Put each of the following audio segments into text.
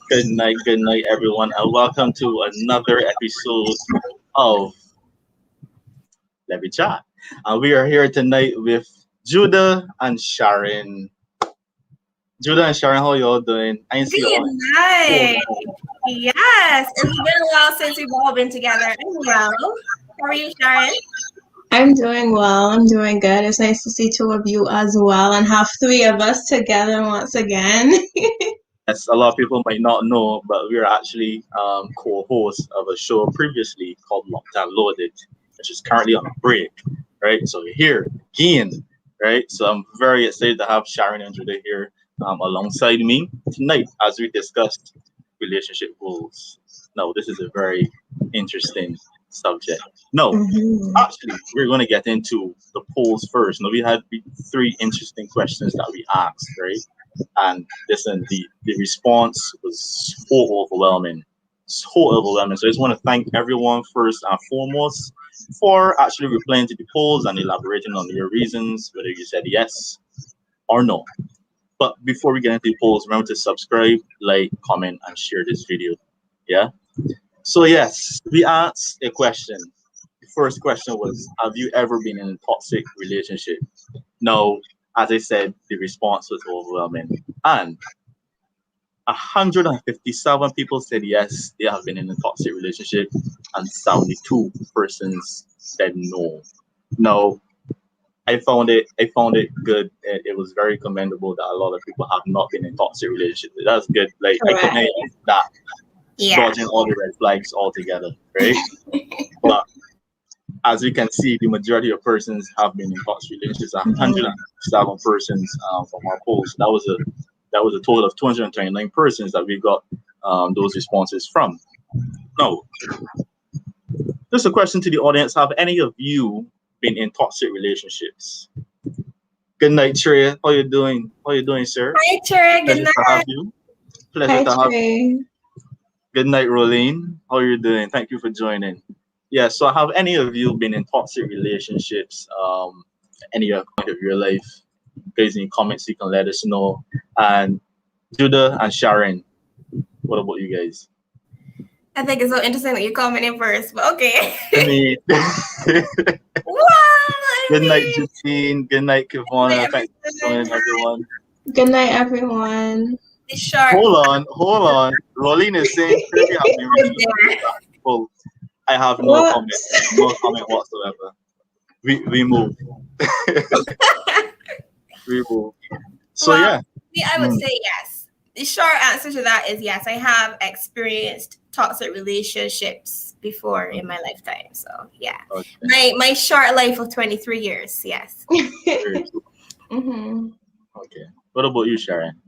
Good night, everyone, and welcome to another episode of Lewwe Chat. We are here tonight with Judah and Sharon. Judah and Sharon, how y'all doing? I ain't see Good y'all. night. Yes, it's been a while since we've all been together. I'm well. How are you, Sharon? I'm doing well. I'm doing good. It's nice to see two of you as well and have three of us together once again. Yes, a lot of people might not know, but we are actually co-hosts of a show previously called Locked and Loaded, which is currently on a break, right? So we're here again, right? So I'm very excited to have Sharon and Judah here alongside me tonight as we discuss relationship goals. Now, this is a very interesting subject. No, actually, we're going to get into the polls first. Now, we had three interesting questions that we asked, right? And listen, the response was so overwhelming. So overwhelming. So I just want to thank everyone first and foremost for actually replying to the polls and elaborating on your reasons, whether you said yes or no. But before we get into the polls, remember to subscribe, like, comment, and share this video. Yeah? So yes, we asked a question. The first question was, have you ever been in a toxic relationship? Now, as I said, the response was overwhelming. And 157 people said yes, they have been in a toxic relationship, and 72 persons said no. Now, I found it good. It was very commendable that a lot of people have not been in toxic relationships. That's good. Like I commend that. Yeah. Dodging all the red flags altogether, right? But as we can see, the majority of persons have been in toxic relationships. 107 persons from our polls. That was a total of 229 persons that we got those responses from. Now, just a question to the audience: have any of you been in toxic relationships? Good night, Trey. How you doing? How you doing, sir? Hi, Trey. Good Pleasure to have night. you. Pleasure to have you. Good night, Rolene. How are you doing? Thank you for joining. Yeah, so have any of you been in toxic relationships, any point of your life? If there's any comments, you can let us know. And Judah and Sharon, what about you guys? I think it's so interesting that you commenting first, but okay. I mean, good night, Justine. Good night, Kivana. Thanks for joining, everyone. Good night, everyone. It's short. Hold on. Rolene is saying, well, I have no comment whatsoever. We move. We move. So well, I would say yes. The short answer to that is yes. I have experienced toxic relationships before in my lifetime. So yeah, okay. my short life of 23 years. Yes. Okay. What about you, Sharon?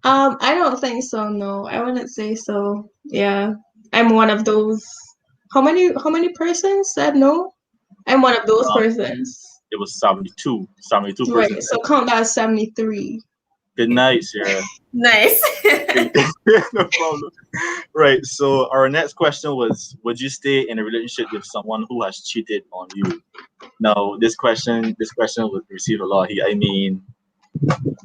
I don't think so. No, I wouldn't say so. Yeah, I'm one of those. How many persons said no? I'm one of those persons. It was 72 persons. Right, so count that as 73. Good night, Sarah. Nice. No problem. Right, so our next question was, would you stay in a relationship with someone who has cheated on you? Now, this question would receive a lot of heat. I mean,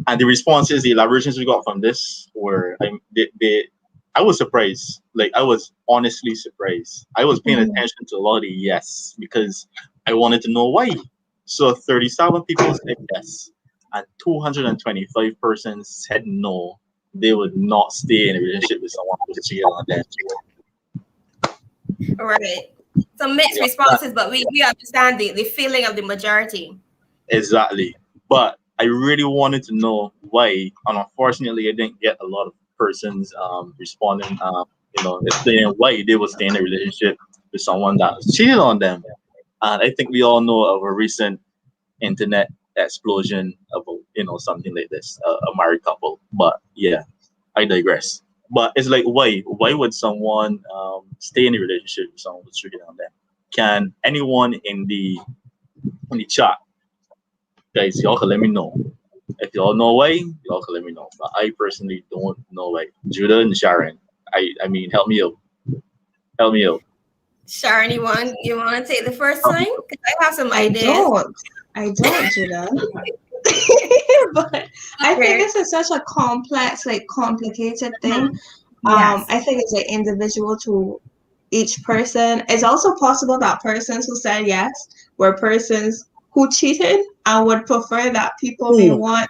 and the responses, the elaborations we got from this were, I was surprised. Like, I was honestly surprised. I was paying attention to a lot of the yes because I wanted to know why. So 37 people said yes, and 225 persons said no. They would not stay in a relationship with someone who cheated on them. Right. Some mixed responses, but we understand the feeling of the majority. Exactly. But I really wanted to know why, and unfortunately, I didn't get a lot of persons responding, explaining why they would stay in a relationship with someone that cheated on them. And I think we all know of a recent internet explosion about, something like this, a married couple. But yeah, I digress. But it's like, why? Why would someone stay in a relationship with someone who's cheating on them? Can anyone in the chat, guys, y'all can let me know. If y'all know why, y'all can let me know. But I personally don't know why. Judah and Sharon, I mean, help me out. Help me out. Sharon, you want to take the first line? Because I have some ideas. I don't, Judah. But I think this is such a complex, like complicated thing. Yes. I think it's like individual to each person. It's also possible that persons who said yes were persons who cheated and would prefer that people may want,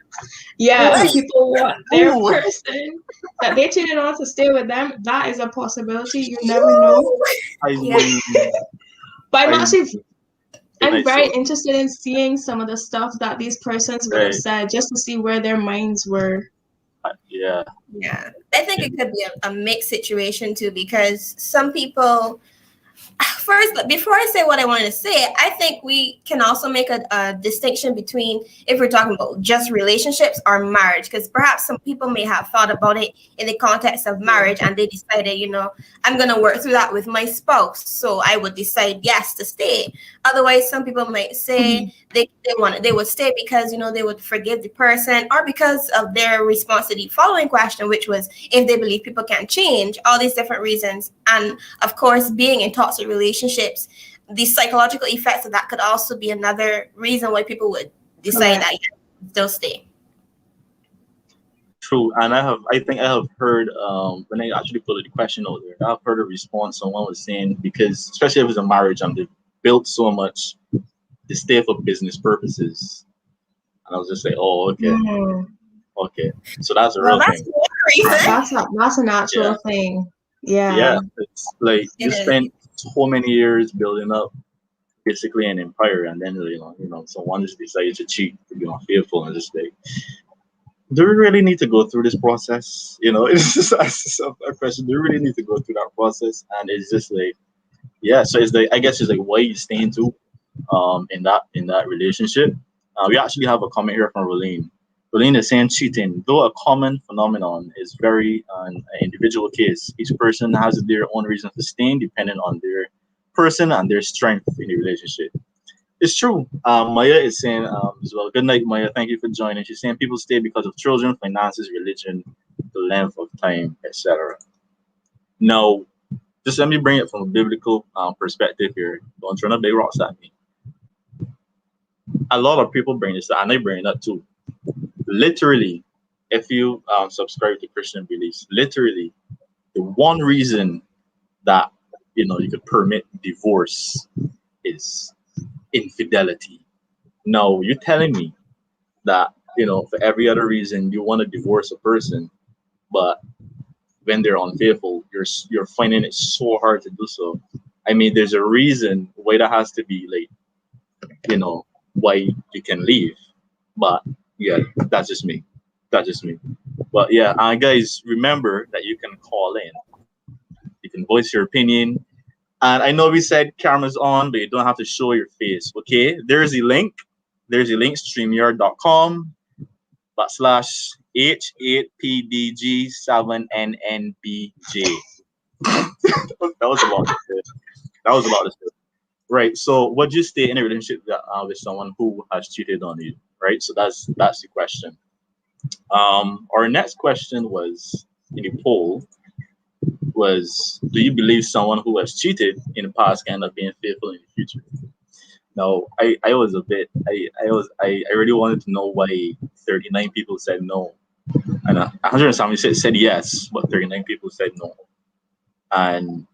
people want their person that they cheated on to stay with them. That is a possibility. You never know. But I'm very interested in seeing some of the stuff that these persons would have said, just to see where their minds were. Yeah, I think it could be a mixed situation too, because some people, first, before I say what I wanted to say, I think we can also make a distinction between if we're talking about just relationships or marriage, because perhaps some people may have thought about it in the context of marriage and they decided, I'm going to work through that with my spouse. So I would decide yes to stay. Otherwise, some people might say they would stay because, they would forgive the person, or because of their response to the following question, which was if they believe people can change, all these different reasons. And of course, being in toxic relationships, the psychological effects of that could also be another reason why people would decide that they'll stay. True, and I think I have heard when I actually put the question out there, I've heard a response. Someone was saying, because especially if it's a marriage and they've built so much, to stay for business purposes, and I was just like, oh, okay, so that's a real thing. That's an actual thing. It's like you spent so many years building up basically an empire, and then someone just decided to cheat, to be unfaithful, and just like, do we really need to go through this process? It's just a question. Do we really need to go through that process? And it's just like, so it's like, I guess it's like, why you staying to in that relationship. We actually have a comment here from Rolene. Rolene is saying cheating, though a common phenomenon, is very an individual case. Each person has their own reason for staying, depending on their person and their strength in the relationship. It's true. Maya is saying as well. Good night, Maya. Thank you for joining. She's saying people stay because of children, finances, religion, the length of time, etc. Now, just let me bring it from a biblical perspective here. Don't throw no big rocks at me. A lot of people bring this up, and I bring that too. Literally, if you subscribe to Christian beliefs, literally, the one reason that you could permit divorce is infidelity. No, you're telling me that for every other reason you want to divorce a person, but when they're unfaithful, you're finding it so hard to do so. I mean, there's a reason why that has to be like, why you can leave. But that's just me. But guys, remember that you can call in. You can voice your opinion. And I know we said cameras on, but you don't have to show your face. Okay, there's a link. StreamYard.com/H8PDG7NNBJ. That was a lot to say. Right. So would you stay in a relationship with someone who has cheated on you? Right. So that's the question. Our next question was in the poll was, do you believe someone who has cheated in the past can end up being faithful in the future? No, I was a bit I really wanted to know why 39 people said no, and 170 said yes, but 39 people said no, and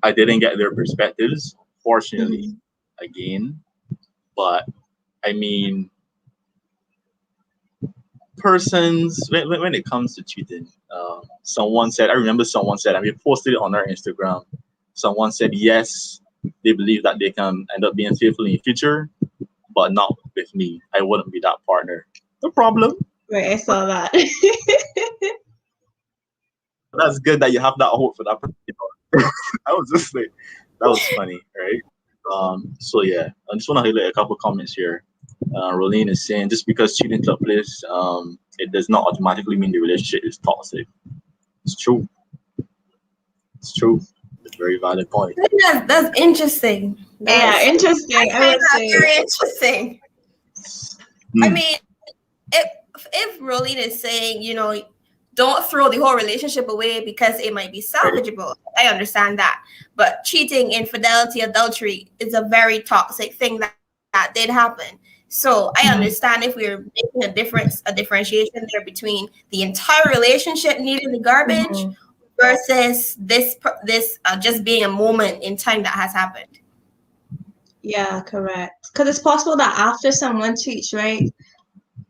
I didn't get their perspectives, fortunately, again. But I mean, persons when it comes to cheating, someone said, I remember someone said, and we posted it on our Instagram. Someone said yes, they believe that they can end up being faithful in the future, but not with me. I wouldn't be that partner. No problem. Right, I saw that. That's good that you have that hope for that person. I was just like, that was funny, right? So yeah, I just want to highlight a couple comments here. Rolene is saying, just because cheating took place, it does not automatically mean the relationship is toxic. It's true. It's a very valid point. That's interesting. Interesting. I would say very interesting. I mean, if Rolene is saying, don't throw the whole relationship away because it might be salvageable, I understand that. But cheating, infidelity, adultery is a very toxic thing that did happen. So I understand if we're making a differentiation there between the entire relationship needing the garbage versus this just being a moment in time that has happened. Yeah, correct. Because it's possible that after someone cheats, right?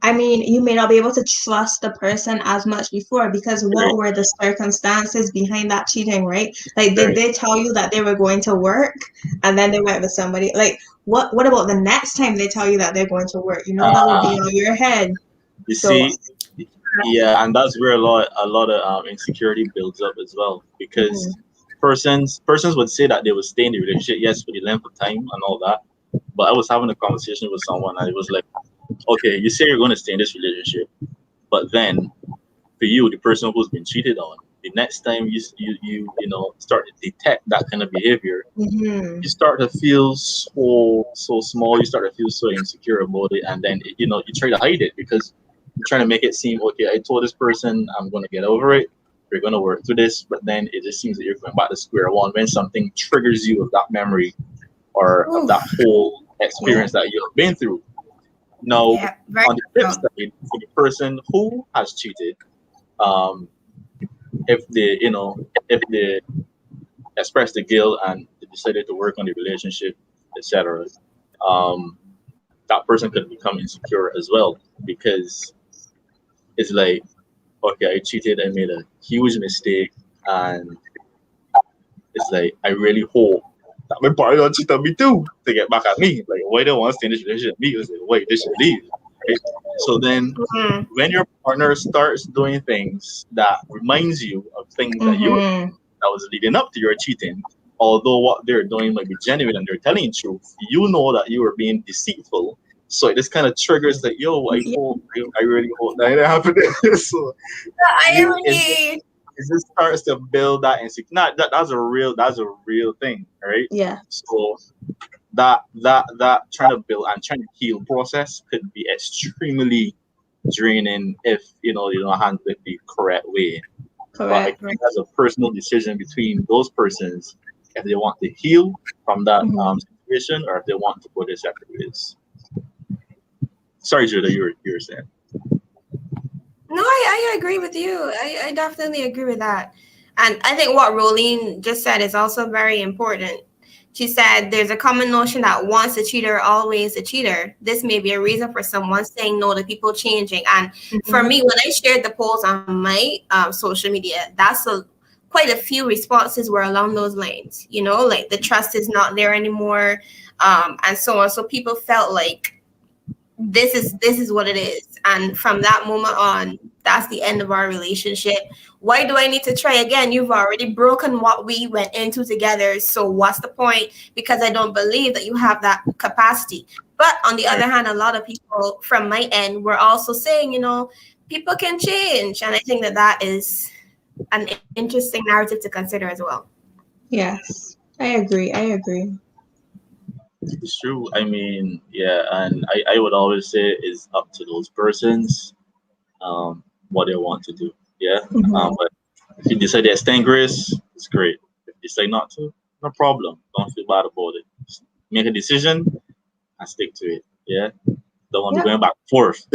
I mean, you may not be able to trust the person as much before because what were the circumstances behind that cheating, right? Like, did they tell you that they were going to work and then they went with somebody? Like, what about the next time they tell you that they're going to work? You know, that would be on your head. You see, yeah, and that's where a lot of insecurity builds up as well, because persons would say that they would stay in the relationship, yes, for the length of time and all that. But I was having a conversation with someone and it was like, okay, you say you're going to stay in this relationship, but then for you, the person who's been cheated on, the next time you start to detect that kind of behavior, you start to feel so small, you start to feel so insecure about it, and then you try to hide it because you're trying to make it seem, okay, I told this person I'm going to get over it, we're going to work through this, but then it just seems that you're going back to square one when something triggers you of that memory or of that whole experience that you've been through. Now, on the flip side, for the person who has cheated, if they express the guilt and they decided to work on the relationship, etc., that person could become insecure as well, because it's like, okay, I cheated, I made a huge mistake, and it's like, I really hope that my partner don't cheat on me too to get back at me. Like, why don't want to stay in this relationship with me? It's like, wait, they should leave. Right? So then when your partner starts doing things that reminds you of things that that was leading up to your cheating, although what they're doing might be genuine and they're telling the truth, you know that you are being deceitful. So it just kind of triggers that, yo, I really hope that it happened. So it just starts to build that insecurity. That's a real thing, right? Yeah. So that trying to build and trying to heal process could be extremely draining if you don't handle it the correct way. Correct. But I think that's a personal decision between those persons if they want to heal from that situation or if they want to go their separate ways. Sorry, Judah, you were saying. No, I agree with you. I definitely agree with that. And I think what Rolene just said is also very important. She said there's a common notion that once a cheater, always a cheater. This may be a reason for someone saying no to people changing. And for me, when I shared the polls on my social media, quite a few responses were along those lines. Like the trust is not there anymore, and so on. So people felt like this is what it is, and from that moment on, that's the end of our relationship. Why do I need to try again? You've already broken what we went into together, so what's the point? Because I don't believe that you have that capacity. But on the other hand, a lot of people from my end were also saying, people can change, and I think that is an interesting narrative to consider as well. Yes, I agree. It's true. I mean, yeah, and I would always say it's up to those persons what they want to do. Yeah. But if you decide to extend grace, it's great. If you decide not to, no problem. Don't feel bad about it. Just make a decision and stick to it. Yeah. Don't want to be going back and forth.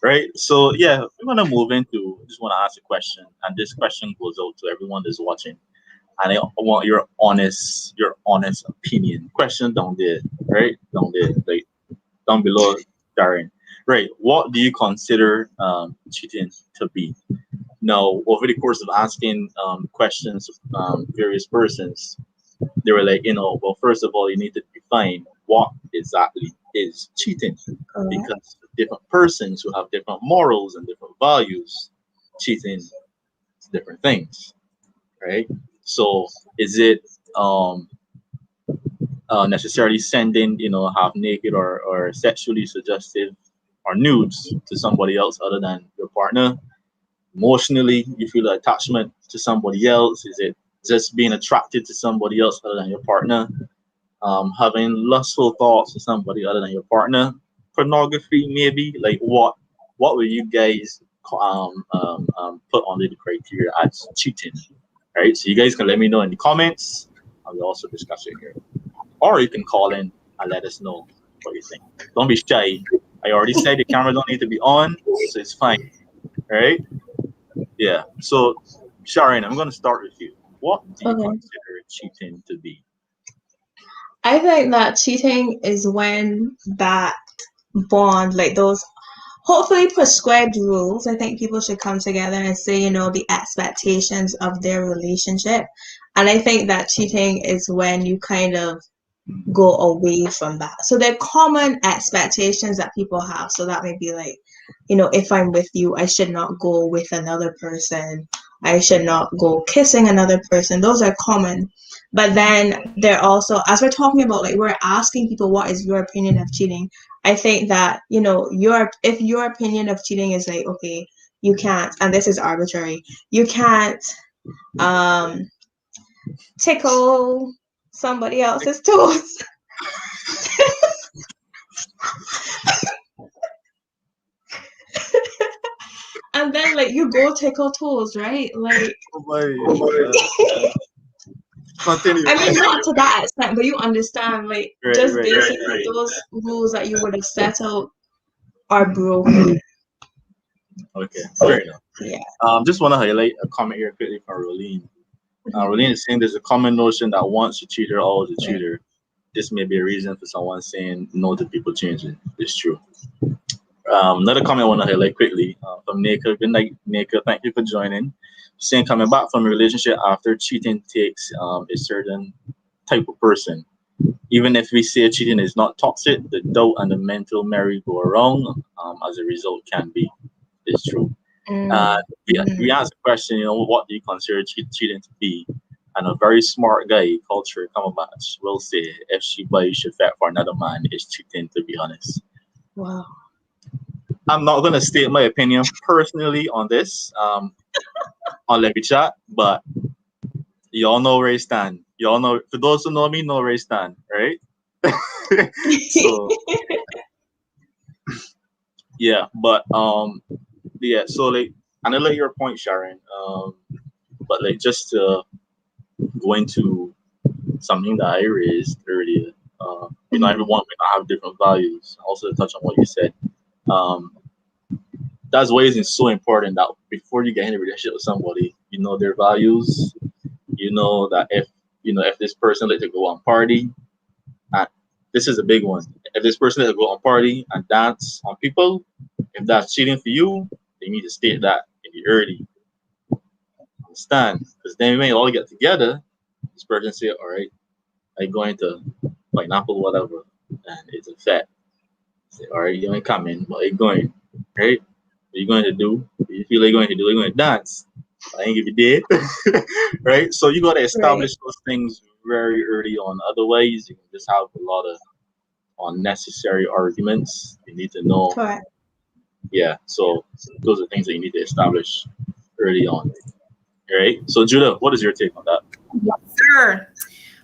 Right? So yeah, we're gonna move into, I just want to ask a question, and this question goes out to everyone that's watching. And I want your honest opinion. Question down there, right? Down there, like down below, Darren. Right. What do you consider cheating to be? Now, over the course of asking questions various persons, they were like, well, first of all, you need to define what exactly is cheating, because different persons who have different morals and different values, cheating is different things, right? So is it necessarily sending, half naked or sexually suggestive or nudes to somebody else other than your partner? Emotionally, you feel attachment to somebody else? Is it just being attracted to somebody else other than your partner? Having lustful thoughts to somebody other than your partner? Pornography, maybe? Like what will you guys put under the criteria as cheating? Right, so you guys can let me know in the comments, and we'll also discuss it here. Or you can call in and let us know what you think. Don't be shy. I already said the camera don't need to be on, so it's fine. All right? Yeah. So, Sharon, I'm going to start with you. What do you consider cheating to be? I think that cheating is when that bond, like those hopefully prescribed rules, I think people should come together and say, the expectations of their relationship. And I think that cheating is when you kind of go away from that. So they're common expectations that people have. So that may be like, if I'm with you, I should not go with another person. I should not go kissing another person. Those are common. But then they're also, as we're talking about, like we're asking people, what is your opinion of cheating? I think that, if your opinion of cheating is like, okay, you can't, and this is arbitrary, you can't tickle somebody else's toes. And then like you go tickle toes, right? Like Continue. I mean, not to that extent, but you understand, like basically those rules that you would have set out are broken. Okay, fair enough. Yeah. Just want to highlight a comment here quickly from Rolene. Rolene is saying there's a common notion that once a cheater, always a cheater. This may be a reason for someone saying no to people changing. It's true. Another comment I want to highlight quickly from Nika. Good night, Nika. Thank you for joining. Saying coming back from a relationship after cheating takes a certain type of person. Even if we say cheating is not toxic, the doubt and the mental merry-go-round as a result can be. It's true. We asked the question, what do you consider cheating to be? And a very smart guy, Culture Cumberbatch, will say, if she buys your fat for another man, it's cheating, to be honest. Wow. I'm not going to state my opinion personally on this on Levy Chat, but y'all know where I stand. Y'all know, for those who know me, know where I stand, right? So, yeah, but, yeah, so, like, and I like your point, Sharon, but, like, just to go into something that I raised earlier, everyone may not have different values. Also, to touch on what you said, that's why it's so important that before you get in a relationship with somebody, you know their values. You know that if this person like to go on party, and this is a big one. If this person like to go on party and dance on people, if that's cheating for you, they need to state that in the early. Understand? Because then when you all get together, this person say, all right, I'm going to pineapple whatever, and it's a fact. Say, all right, you ain't coming, but you're going, right? What are you going to do? What you feel like you're going to do? You're going to dance. I ain't give you dead. Right? So you got to establish those things very early on. Otherwise, you can just have a lot of unnecessary arguments. You need to know. Correct. Yeah, so those are things that you need to establish early on. Right? So, Judah, what is your take on that? Yes, sir.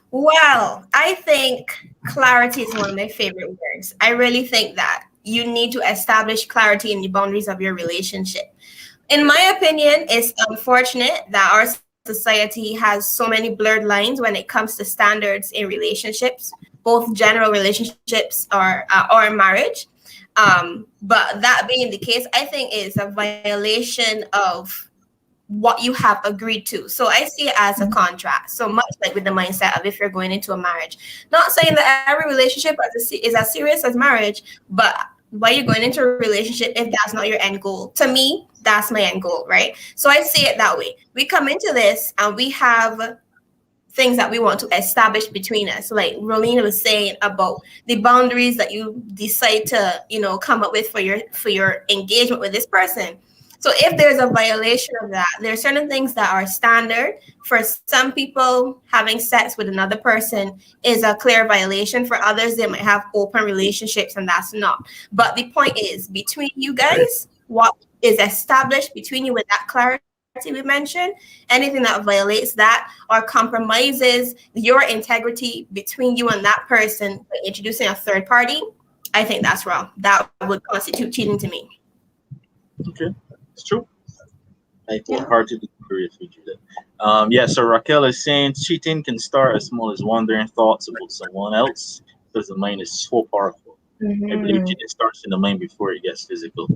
Well, I think clarity is one of my favorite words. I really think that you need to establish clarity in the boundaries of your relationship. In my opinion, it's unfortunate that our society has so many blurred lines when it comes to standards in relationships, both general relationships or marriage. But that being the case, I think it's a violation of what you have agreed to. So I see it as a contract. So much like with the mindset of if you're going into a marriage. Not saying that every relationship is as serious as marriage, but why you're going into a relationship if that's not your end goal. To me, that's my end goal, right? So I see it that way. We come into this and we have things that we want to establish between us. Like Rolina was saying about the boundaries that you decide to, come up with for your engagement with this person. So if there's a violation of that, there are certain things that are standard. For some people, having sex with another person is a clear violation. For others, they might have open relationships and that's not. But the point is, between you guys, what is established between you with that clarity we mentioned, anything that violates that or compromises your integrity between you and that person by introducing a third party, I think that's wrong. That would constitute cheating to me. Okay. It's true. I wholeheartedly agree with you there. So Raquel is saying cheating can start as small as wondering thoughts about someone else because the mind is so powerful. I believe cheating starts in the mind before it gets physical.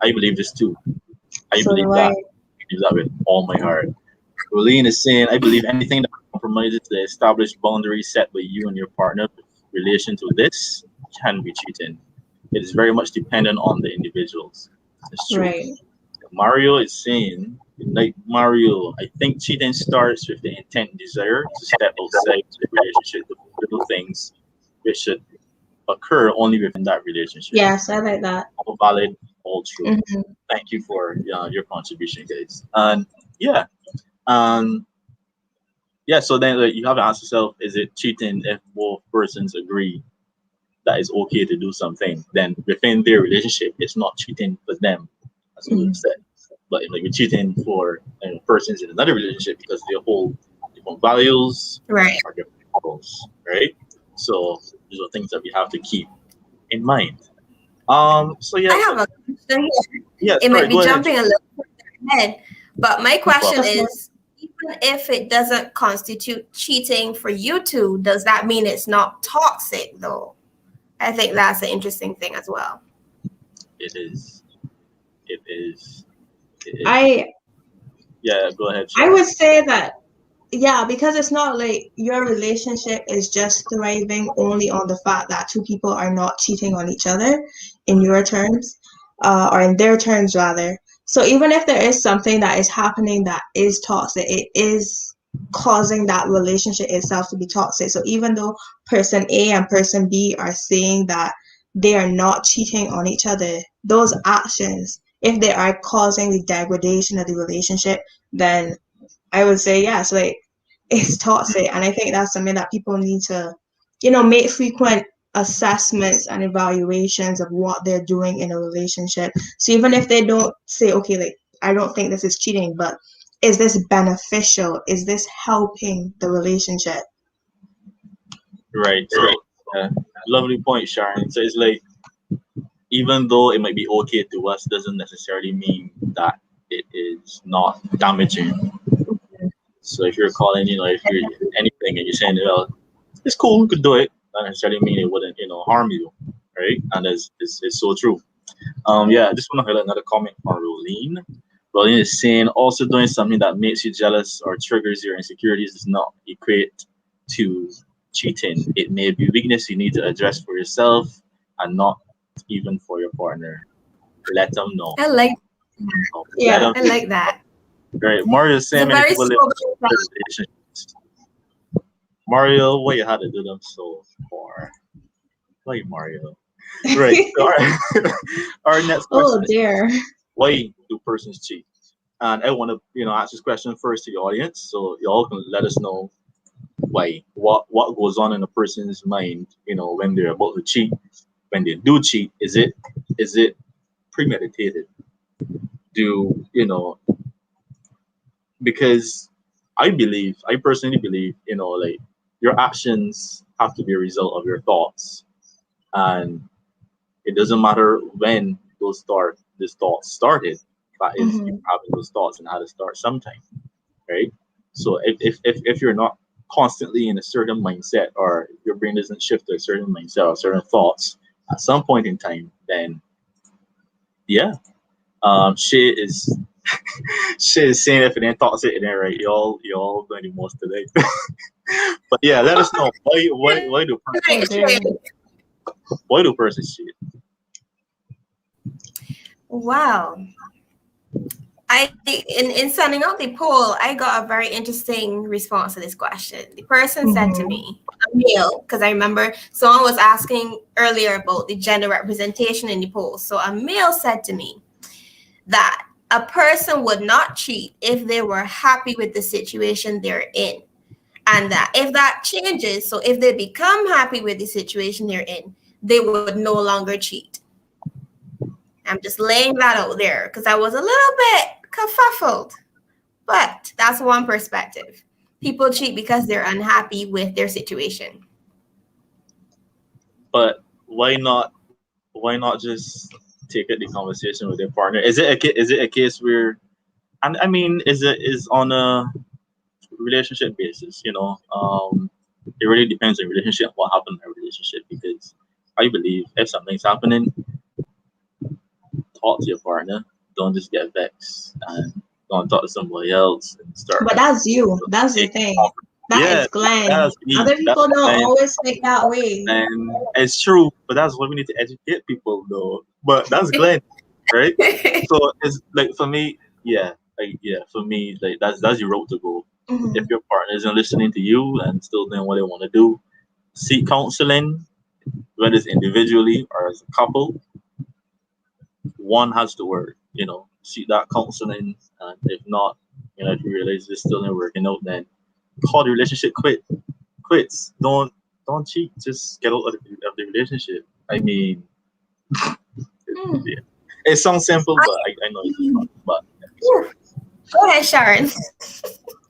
I believe this too. I So believe do that. I. I believe that with all my heart. Rolene is saying, I believe anything that compromises the established boundaries set by you and your partner with relation to this can be cheating. It is very much dependent on the individuals. It's true. Right. Mario is saying, like Mario, I think cheating starts with the intent and desire to step outside the relationship, the little things which should occur only within that relationship. Yes, I like that. All valid, all true. Mm-hmm. Thank you for your contribution, guys. And yeah, um, yeah. So then you have to ask yourself: is it cheating if both persons agree that it's okay to do something? Then within their relationship, it's not cheating for them, as we said. But if like you're cheating for persons in another relationship because they hold different values Right. or different morals, right? So these are things that we have to keep in mind. So yeah. I have a question here. Yeah, It might be go ahead. jumping a little ahead, but my question problem. is, even if it doesn't constitute cheating for you two, does that mean it's not toxic though? I think that's an interesting thing as well. It is. It is. It is. Yeah, go ahead. I would say that, yeah, because it's not like your relationship is just thriving only on the fact that two people are not cheating on each other in your terms, or in their terms rather. So even if there is something that is happening that is toxic, it is causing that relationship itself to be toxic. So even though person A and person B are saying that they are not cheating on each other, those actions, if they are causing the degradation of the relationship, then I would say yes, like it's toxic. And I think that's something that people need to, make frequent assessments and evaluations of what they're doing in a relationship. So even if they don't say, okay, like, I don't think this is cheating, but is this beneficial? Is this helping the relationship? Right. So, lovely point, Sharon. So it's like, even though it might be okay to us, doesn't necessarily mean that it is not damaging. So if you're calling, if you're anything and you're saying, well, it's cool, we could do it, not necessarily mean it wouldn't, harm you, right? And it's so true. Yeah, I just want to highlight another comment from Rolene. Rolene is saying, also doing something that makes you jealous or triggers your insecurities does not equate to cheating. It may be weakness you need to address for yourself and not even for your partner. Let them know. I like Yeah, I like that. Right. Mario is saying many people live in relationships. Mario, what you had to do them so far? Why Mario? Right. So our next question is, dear. why do persons cheat? And I want to, ask this question first to the audience, so y'all can let us know why. What goes on in a person's mind, when they're about to cheat. When they do cheat, is it premeditated? Because I personally believe, like your actions have to be a result of your thoughts, and it doesn't matter when those thoughts started. That is, you having those thoughts and how to start sometime, right? So if you're not constantly in a certain mindset, or your brain doesn't shift to a certain mindset or certain thoughts at some point in time, then yeah, shit is saying if it ain't toxic, it ain't right. Y'all doing the most today. But yeah, let us know why do persons cheat? Wow. In sending out the poll, I got a very interesting response to this question. The person said to me, a male, because I remember someone was asking earlier about the gender representation in the poll. So a male said to me that a person would not cheat if they were happy with the situation they're in. And that if that changes, so if they become happy with the situation they're in, they would no longer cheat. I'm just laying that out there because I was a little bit kerfuffled. But that's one perspective. People cheat because they're unhappy with their situation. But why not just take it the conversation with their partner? Is it a case where, and I mean, is on a relationship basis? It really depends on relationship, what happened in a relationship, because I believe if something's happening, talk to your partner. Don't just get vexed and go and talk to somebody else and start. But that's you. That's the thing. That is Glenn. Other people don't always think that way. And it's true, but that's why we need to educate people, though. But that's Glenn, right? So it's like for me, for me, like that's your road to go. Mhm. If your partner isn't listening to you and still doing what they want to do, seek counseling, whether it's individually or as a couple. One has to work, seek that counseling, and if not, if you realize it's still not working out, then call the relationship quits. Don't cheat. Just get out of the relationship. I mean, it sounds simple, but I know it's not. But go ahead, Sharon.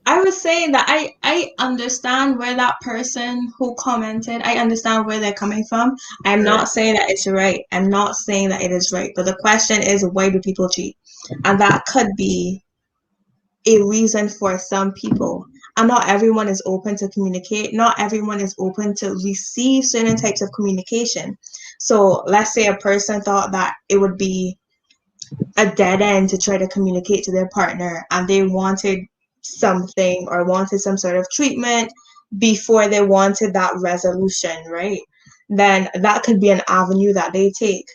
I was saying that I understand where that person who commented, I understand where they're coming from. I'm not saying that it's right. I'm not saying that it is right. But the question is, why do people cheat? And that could be a reason for some people. And not everyone is open to communicate. Not everyone is open to receive certain types of communication. So let's say a person thought that it would be a dead end to try to communicate to their partner, and they wanted something or wanted some sort of treatment before they wanted that resolution, right? Then that could be an avenue that they take.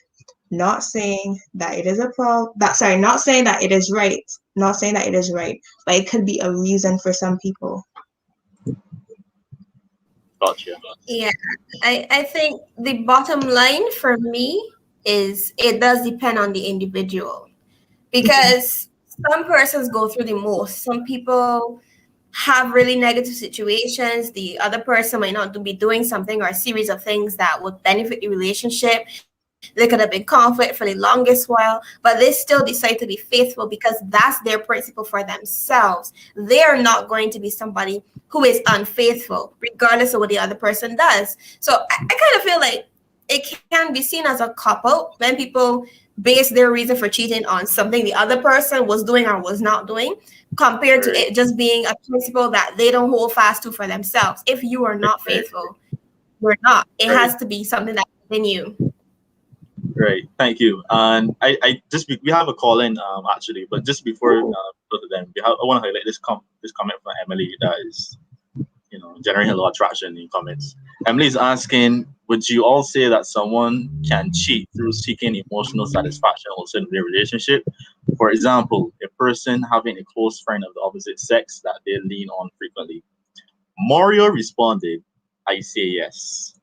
Not saying that it is a problem. Not saying that it is right. Not saying that it is right, but it could be a reason for some people. Gotcha. Yeah, I think the bottom line for me is it does depend on the individual, because some persons go through the most. Some people have really negative situations. The other person might not be doing something or a series of things that would benefit the relationship. There could have been conflict for the longest while, but they still decide to be faithful because that's their principle for themselves. They are not going to be somebody who is unfaithful, regardless of what the other person does. So I kind of feel like it can be seen as a cop-out when people base their reason for cheating on something the other person was doing or was not doing, compared to it just being a principle that they don't hold fast to for themselves. If you are not faithful, you're not. It has to be something that's within you. Right. Thank you. And I we have a call in actually, but just before go to them, I want to highlight this comment from Emily that is generating a lot of traction in comments. Emily's asking, would you all say that someone can cheat through seeking emotional satisfaction also in their relationship? For example, a person having a close friend of the opposite sex that they lean on frequently. Mario responded, I say yes.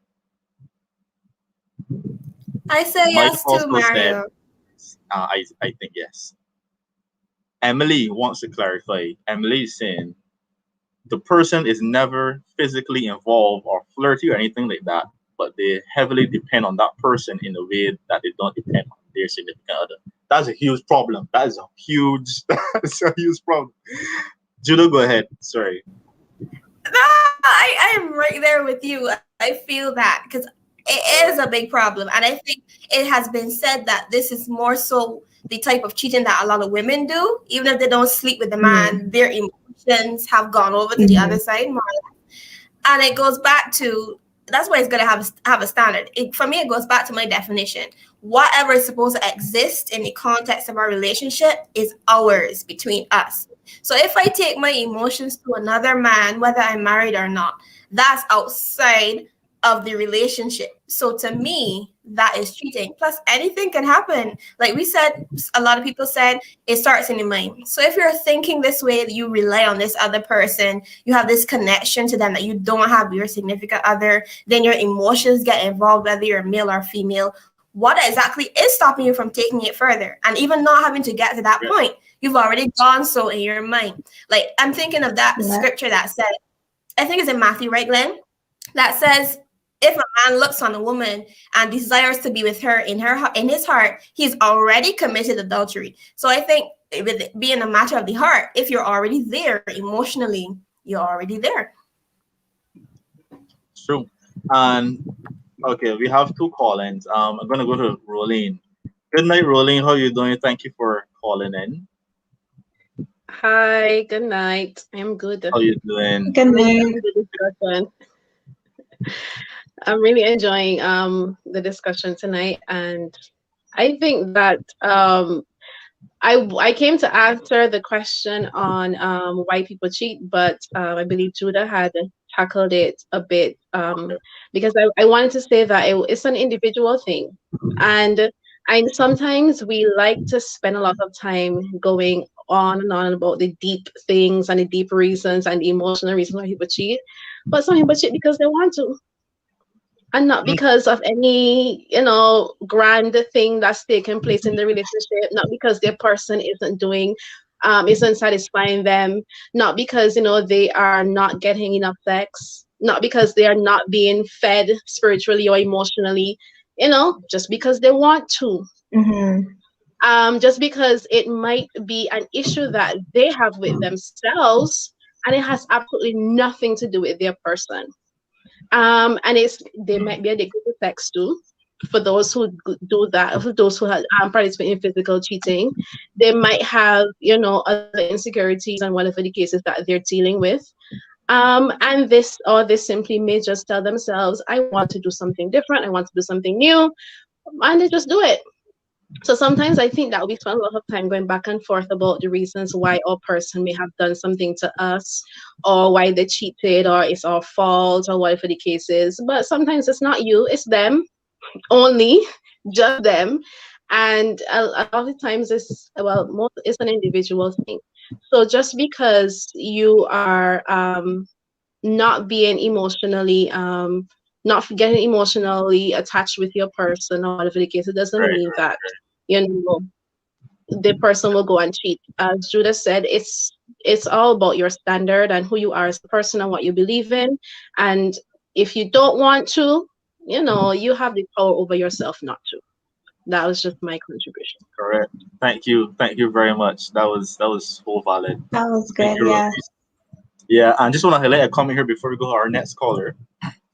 I say yes too, Mario. I think yes. Emily wants to clarify. Emily is saying the person is never physically involved or flirty or anything like that, but they heavily depend on that person in a way that they don't depend on their significant other. That's a huge problem. That's a huge problem. Judo, go ahead. Sorry. No, I am right there with you. I feel that because it is a big problem. And I think it has been said that this is more so the type of cheating that a lot of women do. Even if they don't sleep with the man, their emotions have gone over to the other side more. And it goes back to, that's why it's going to have a standard. For me, it goes back to my definition. Whatever is supposed to exist in the context of our relationship is ours, between us. So if I take my emotions to another man, whether I'm married or not, that's outside of the relationship. So to me, that is cheating. Plus, anything can happen. Like we said, a lot of people said it starts in the mind. So if you're thinking this way, that you rely on this other person, you have this connection to them that you don't have your significant other, then your emotions get involved, whether you're male or female. What exactly is stopping you from taking it further? And even not having to get to that point, you've already gone so in your mind. Like I'm thinking of that scripture that said, I think it's in Matthew, right, Glenn? That says, if a man looks on a woman and desires to be with her in his heart, he's already committed adultery. So I think with it being a matter of the heart, if you're already there emotionally, you're already there. It's true. And okay, we have two call-ins. I'm gonna go to Rolene. Good night, Rolene. How are you doing? Thank you for calling in. Hi, good night. I'm good. How are you doing? Good night. I'm really enjoying the discussion tonight, and I think that I came to answer the question on why people cheat, but I believe Judah had tackled it a bit because I wanted to say that it's an individual thing, and sometimes we like to spend a lot of time going on and on about the deep things and the deep reasons and the emotional reasons why people cheat, but some people cheat because they want to, and not because of any grand thing that's taking place in the relationship, not because their person isn't doing isn't satisfying them, not because they are not getting enough sex, not because they are not being fed spiritually or emotionally, just because they want to. Just because it might be an issue that they have with themselves, and it has absolutely nothing to do with their person. And they might be addicted to sex too. For those who do that, for those who have participate in physical cheating, they might have other insecurities and whatever the cases that they're dealing with. And they simply may just tell themselves, I want to do something different, I want to do something new, and they just do it. So sometimes I think that we spend a lot of time going back and forth about the reasons why our person may have done something to us, or why they cheated, or it's our fault, or whatever the case is. But sometimes it's not you, it's them only, just them. And a lot of the times it's an individual thing. So just because you are not being emotionally not getting emotionally attached with your person or whatever the case, it doesn't mean that the person will go and cheat. As Judah said, it's all about your standard and who you are as a person and what you believe in. And if you don't want to, you have the power over yourself not to. That was just my contribution. Correct. Thank you very much. That was so valid. That was good. Yeah. Yeah, and just want to highlight a comment here before we go to our next caller.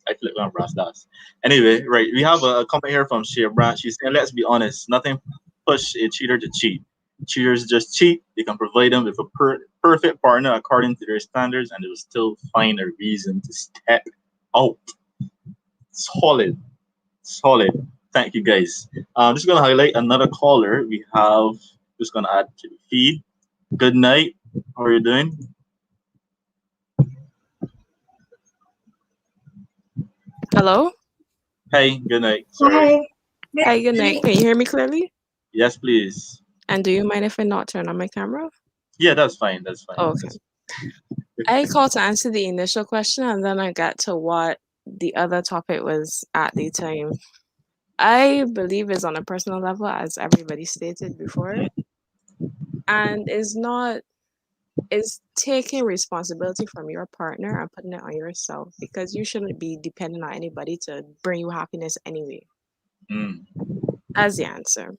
I feel like we're on brass last. Anyway, right, we have a comment here from Shea Branch. She's saying, let's be honest, nothing push a cheater to cheat. Cheaters just cheat. They can provide them with a perfect partner according to their standards, and they will still find a reason to step out. Solid. Thank you, guys. I'm just going to highlight another caller. We have, just going to add to the feed. Good night. How are you doing? Hello? Hey, good night. Sorry. Hi, good night. Can you hear me clearly? Yes, please. And do you mind if I not turn on my camera? Yeah, that's fine. Oh, okay. I called to answer the initial question, and then I got to what the other topic was at the time. I believe it's on a personal level, as everybody stated before, and it's taking responsibility from your partner and putting it on yourself, because you shouldn't be dependent on anybody to bring you happiness anyway. As the answer,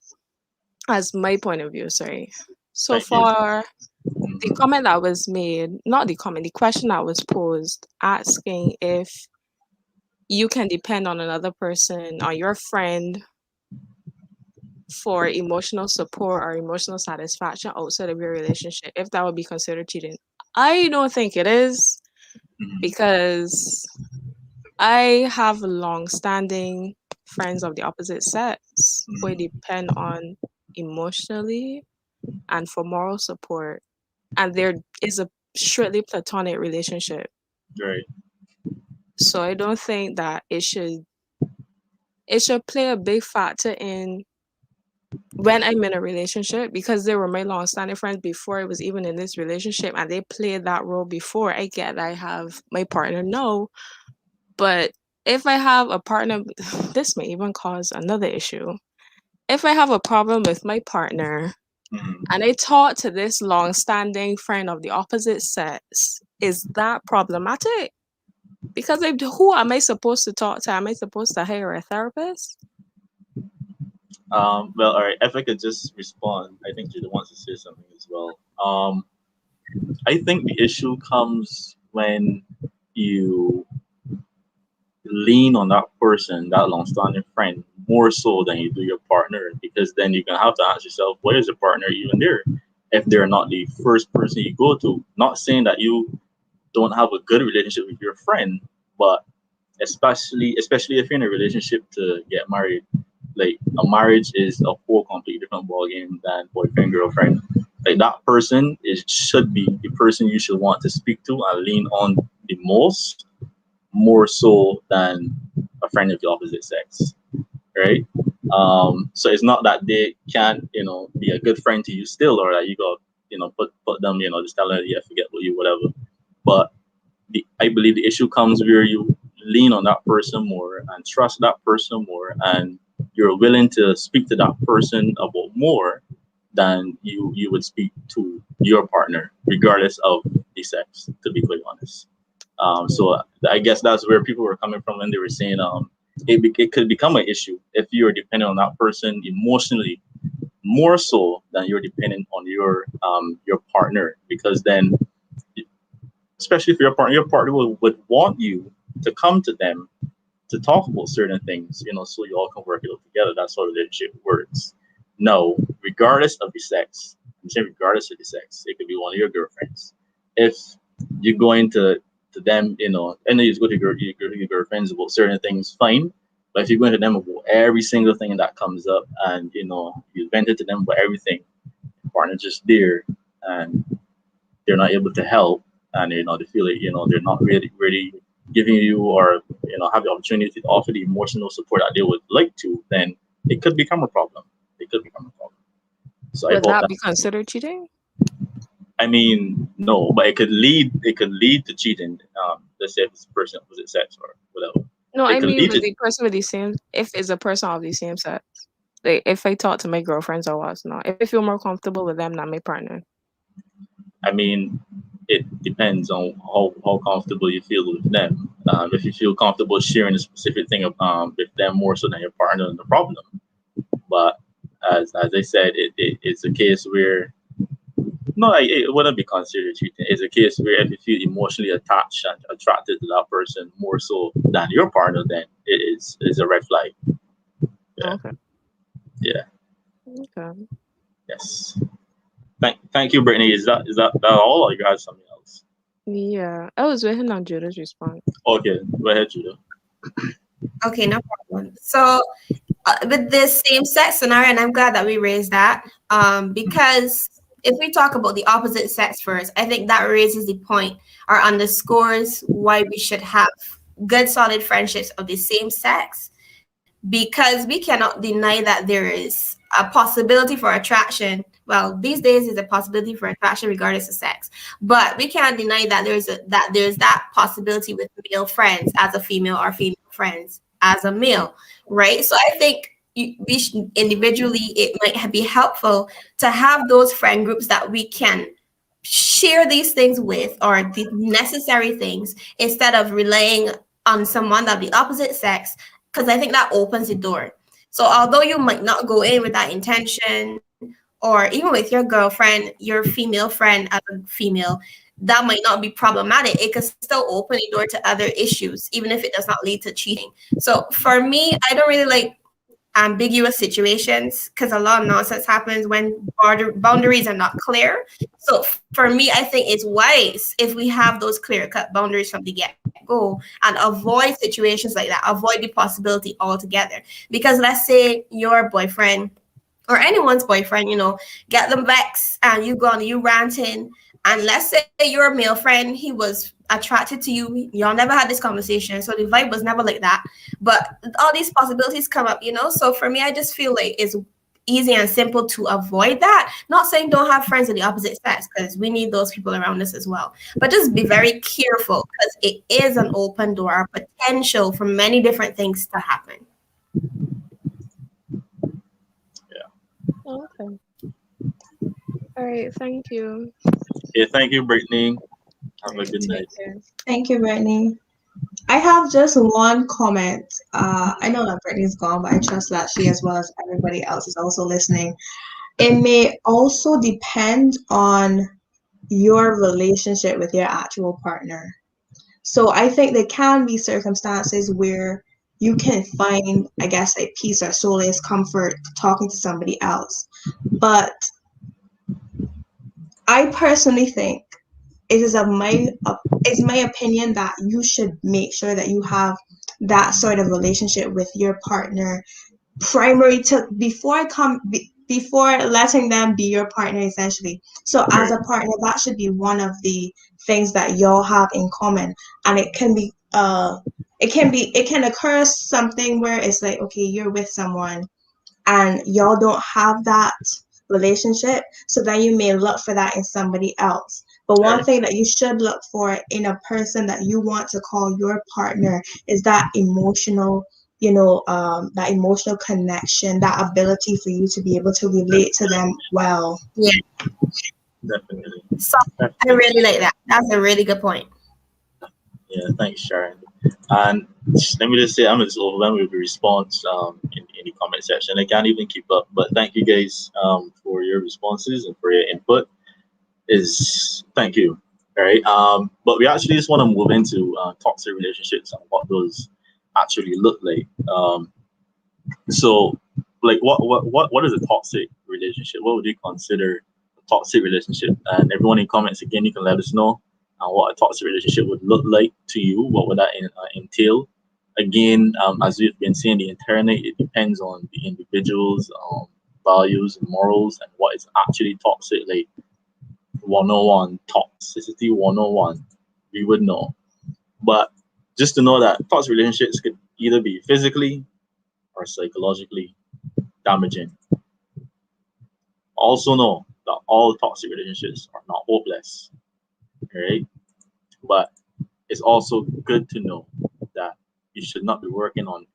as my point of view, sorry. So far, the comment that was made, not the comment, the question that was posed, asking if you can depend on another person, on your friend, for emotional support or emotional satisfaction outside of your relationship, if that would be considered cheating. I don't think it is, because I have long-standing friends of the opposite sex who depend on emotionally and for moral support, and there is a strictly platonic relationship. Right. So I don't think that it should play a big factor in when I'm in a relationship, because they were my long-standing friends before I was even in this relationship, and they played that role before. I get that I have my partner now, but if I have a partner, this may even cause another issue. If I have a problem with my partner and I talk to this long-standing friend of the opposite sex, is that problematic? Because who am I supposed to talk to? Am I supposed to hire a therapist? Well, all right. If I could just respond, I think Judah wants to say something as well. I think the issue comes when you lean on that person, that long-standing friend, more so than you do your partner, because then you're gonna have to ask yourself, why is the partner even there if they're not the first person you go to? Not saying that you don't have a good relationship with your friend, but especially if you're in a relationship to get married. Like a marriage is a whole completely different ballgame than boyfriend girlfriend. Like that person should be the person you should want to speak to and lean on the most, more so than a friend of the opposite sex, right? So it's not that they can't, be a good friend to you still, or that you got, put them, just tell them, yeah, forget what you, whatever. But I believe the issue comes where you lean on that person more and trust that person more, and you're willing to speak to that person about more than you would speak to your partner, regardless of the sex, to be quite honest. So I guess that's where people were coming from when they were saying it could become an issue if you're dependent on that person emotionally more so than you're dependent on your partner, because then, especially if your partner would want you to come to them to talk about certain things, so you all can work it out together. That's how a relationship works. No, regardless of the sex, I'm saying regardless of the sex, it could be one of your girlfriends. If you're going to them, I know you go to your girlfriends about certain things, fine. But if you're going to them about every single thing that comes up, and you vent it to them about everything, your partner's just there, and they're not able to help, and they feel like they're not really giving you, or have the opportunity to offer the emotional support that they would like to, then it could become a problem. So would that be considered cheating? I mean, no, but it could lead to cheating. Let's say if it's a person of opposite sex or whatever. No, I mean with the person with the same, if it's a person of the same sex. Like if I talk to my girlfriends or whatnot, if I feel more comfortable with them than my partner. I mean, it depends on how comfortable you feel with them. If you feel comfortable sharing a specific thing with them more so than your partner, no problem. But as I said, it's a case where it wouldn't be considered cheating. It's a case where if you feel emotionally attached and attracted to that person more so than your partner, then it is a red flag. Yeah. Okay. Yeah. Okay. Yes. Thank you, Brittany. Is that all, or you have something else? Yeah, I was waiting on Judah's response. Okay, go ahead, Judah. Okay, no problem. So with this same sex scenario, and I'm glad that we raised that, because if we talk about the opposite sex first, I think that raises the point or underscores why we should have good, solid friendships of the same sex, because we cannot deny that there is a possibility for attraction. Well, these days is a possibility for attraction regardless of sex, but we can't deny that there's that possibility with male friends as a female or female friends as a male, right? So I think we should, individually, it might be helpful to have those friend groups that we can share these things with, or the necessary things, instead of relying on someone of the opposite sex, because I think that opens the door. So although you might not go in with that intention, or even with your girlfriend, your female friend as a female, that might not be problematic. It could still open the door to other issues, even if it does not lead to cheating. So for me, I don't really like ambiguous situations, because a lot of nonsense happens when boundaries are not clear. So for me, I think it's wise if we have those clear-cut boundaries from the get-go and avoid situations like that, avoid the possibility altogether. Because let's say your boyfriend or anyone's boyfriend, get them vexed and you go on, you ranting, and let's say your male friend, he was attracted to you, y'all never had this conversation, so the vibe was never like that, but all these possibilities come up, so for me, I just feel like it's easy and simple to avoid that. Not saying don't have friends of the opposite sex, because we need those people around us as well, but just be very careful, because it is an open door, potential for many different things to happen. Okay. All right. Thank you. Yeah, thank you, Brittany. Have a good night. Thank you, Brittany. I have just one comment. I know that Brittany's gone, but I trust that she, as well as everybody else, is also listening. It may also depend on your relationship with your actual partner. So I think there can be circumstances where you can find, I guess, like peace or solace, comfort talking to somebody else. But I personally think it's my opinion that you should make sure that you have that sort of relationship with your partner primary to before letting them be your partner, essentially. So as a partner, that should be one of the things that y'all have in common. And it can occur something where it's like, okay, you're with someone and y'all don't have that relationship, so then you may look for that in somebody else. But one thing that you should look for in a person that you want to call your partner is that emotional, that emotional connection, that ability for you to be able to relate to them well. Yeah, definitely. So I really like that. That's a really good point. Yeah, thanks, Sharon. And let me just say, I'm just overwhelmed with the response in the comment section. I can't even keep up, but thank you guys for your responses and for your input. Thank you. All right. But we actually just want to move into toxic relationships and what those actually look like. So, like, what is a toxic relationship? What would you consider a toxic relationship? And everyone in comments, again, you can let us know what a toxic relationship would look like to you. What would that entail? Again, as we've been saying, the internet, it depends on the individual's values and morals and what is actually toxic. Like 101, toxicity 101, we would know. But just to know that toxic relationships could either be physically or psychologically damaging. Also know that all toxic relationships are not hopeless. Right? But it's also good to know that you should not be working on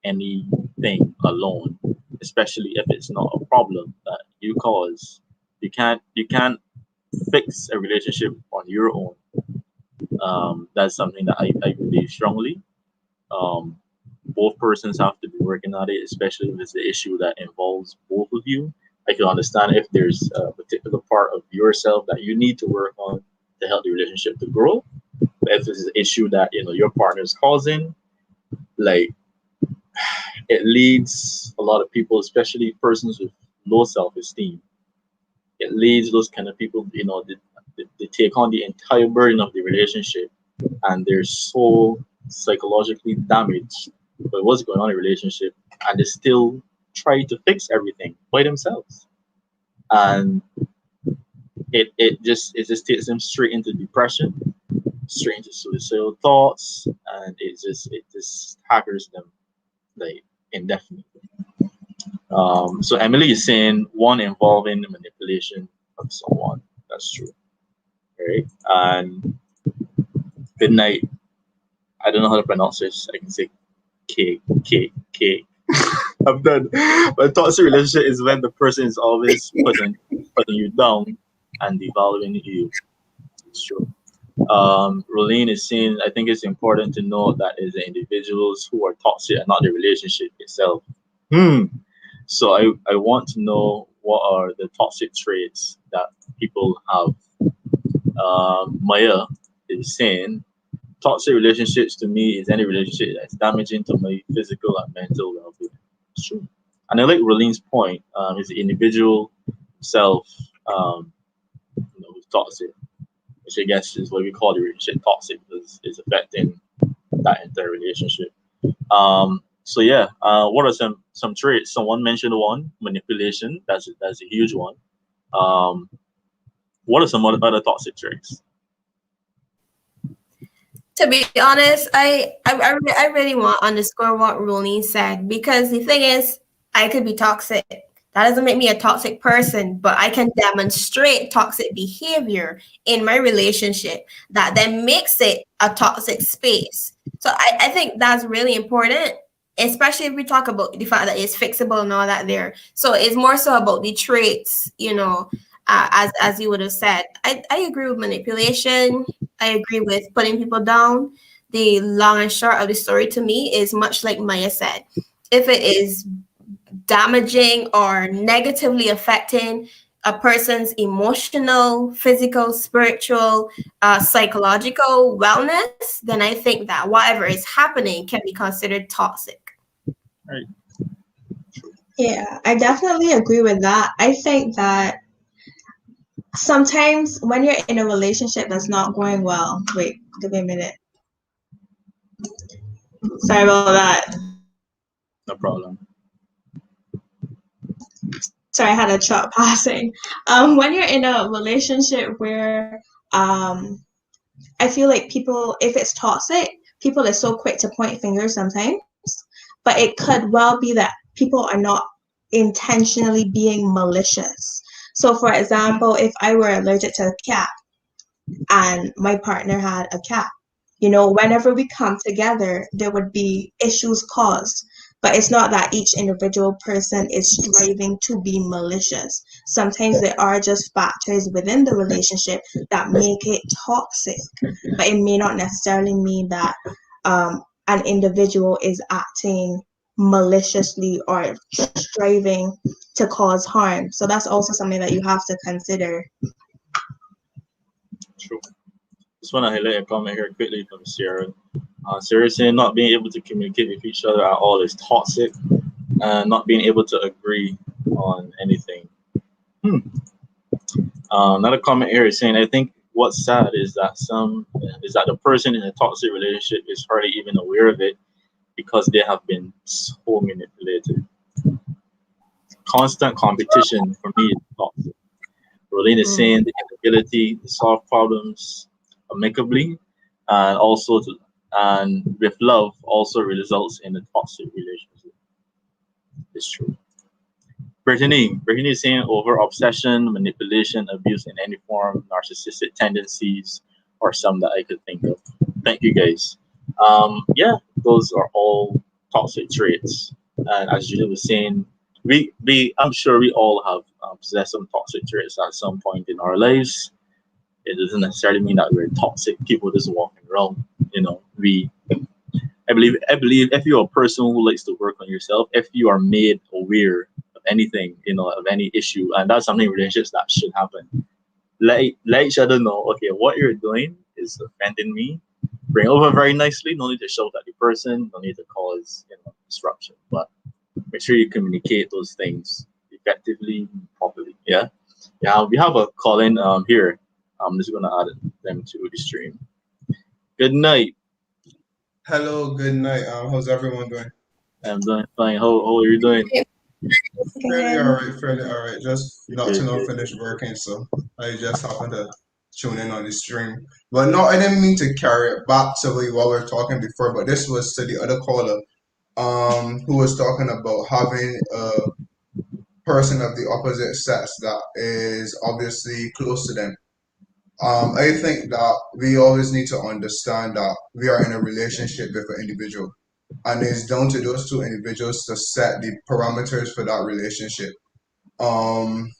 anything alone, especially if it's not a problem that you cause. You can't fix a relationship on your own. That's something that I believe strongly. Both persons have to be working at it, especially if it's an issue that involves both of you. I can understand if there's a particular part of yourself that you need to work on to help the relationship to grow. But if it's an issue that your partner is causing, like, it leads a lot of people, especially persons with low self-esteem. It leads those kind of people, they take on the entire burden of the relationship, and they're so psychologically damaged by what's going on in the relationship, and they still try to fix everything by themselves. And it just takes them straight into depression, straight into suicidal thoughts, and it just hackers them like indefinitely. So Emily is saying one involving the manipulation of someone. That's true. Right? And good night. I don't know how to pronounce this. I can say K. I'm done. But toxic relationship is when the person is always putting you down and devaluing you. It's true. Rolene is saying, I think it's important to know that it's the individuals who are toxic and not the relationship itself. So I want to know what are the toxic traits that people have. Maya is saying, toxic relationships to me is any relationship that's damaging to my physical and mental well-being. It's true. And I like Rolene's point, is the individual self who's toxic, which I guess is what we call the relationship toxic, because it's affecting that entire relationship. So yeah, what are some traits? Someone mentioned one, manipulation. That's a huge one. What are some other toxic traits? To be honest, I really want to underscore what Rolene said, because the thing is, I could be toxic. That doesn't make me a toxic person, but I can demonstrate toxic behavior in my relationship that then makes it a toxic space. So I think that's really important, especially if we talk about the fact that it's fixable and all that there. So it's more so about the traits, as you would have said. I agree with manipulation. I agree with putting people down. The long and short of the story to me is much like Maya said. If it is damaging or negatively affecting a person's emotional, physical, spiritual, psychological wellness, then I think that whatever is happening can be considered toxic. Right. Yeah, I definitely agree with that. I think that sometimes when you're in a relationship that's not going well, wait, give me a minute. Sorry about that. No problem. Sorry, I had a truck passing. When you're in a relationship where I feel like people, if it's toxic, people are so quick to point fingers sometimes, but it could well be that people are not intentionally being malicious. So, for example, if I were allergic to a cat and my partner had a cat, whenever we come together, there would be issues caused. But it's not that each individual person is striving to be malicious. Sometimes there are just factors within the relationship that make it toxic. But it may not necessarily mean that an individual is acting maliciously or striving to cause harm. So that's also something that you have to consider. True. Just want to highlight a comment here quickly from Sarah. Sarah saying not being able to communicate with each other at all is toxic, and not being able to agree on anything. Another comment here is saying, I think what's sad is that the person in a toxic relationship is hardly even aware of it because they have been so manipulated. Constant competition for me is toxic. Rolene is saying the inability to solve problems amicably and also and with love also results in a toxic relationship. It's true. Brittany is saying over obsession, manipulation, abuse in any form, narcissistic tendencies, or some that I could think of. Thank you guys. Yeah, those are all toxic traits. And as Julie was saying, I'm sure we all have possessed some toxic traits at some point in our lives. It doesn't necessarily mean that we're toxic people just walking around. I believe if you're a person who likes to work on yourself, if you are made aware of anything, of any issue, and that's something in relationships that should happen. Let each other know, okay, what you're doing is offending me. Bring it over very nicely. No need to shout at the person. No need to cause disruption. But make sure you communicate those things effectively, properly. Yeah. We have a call in here. I'm just gonna add them to the stream. Good night. Hello, good night. How's everyone doing? I'm doing fine. How are you doing? Fairly all right. Just not too long finished working, so I just happened to tune in on the stream. But no, I didn't mean to carry it back to what we were talking before, but this was to the other caller, who was talking about having a person of the opposite sex that is obviously close to them. I think that we always need to understand that we are in a relationship with an individual, and it's down to those two individuals to set the parameters for that relationship. Um,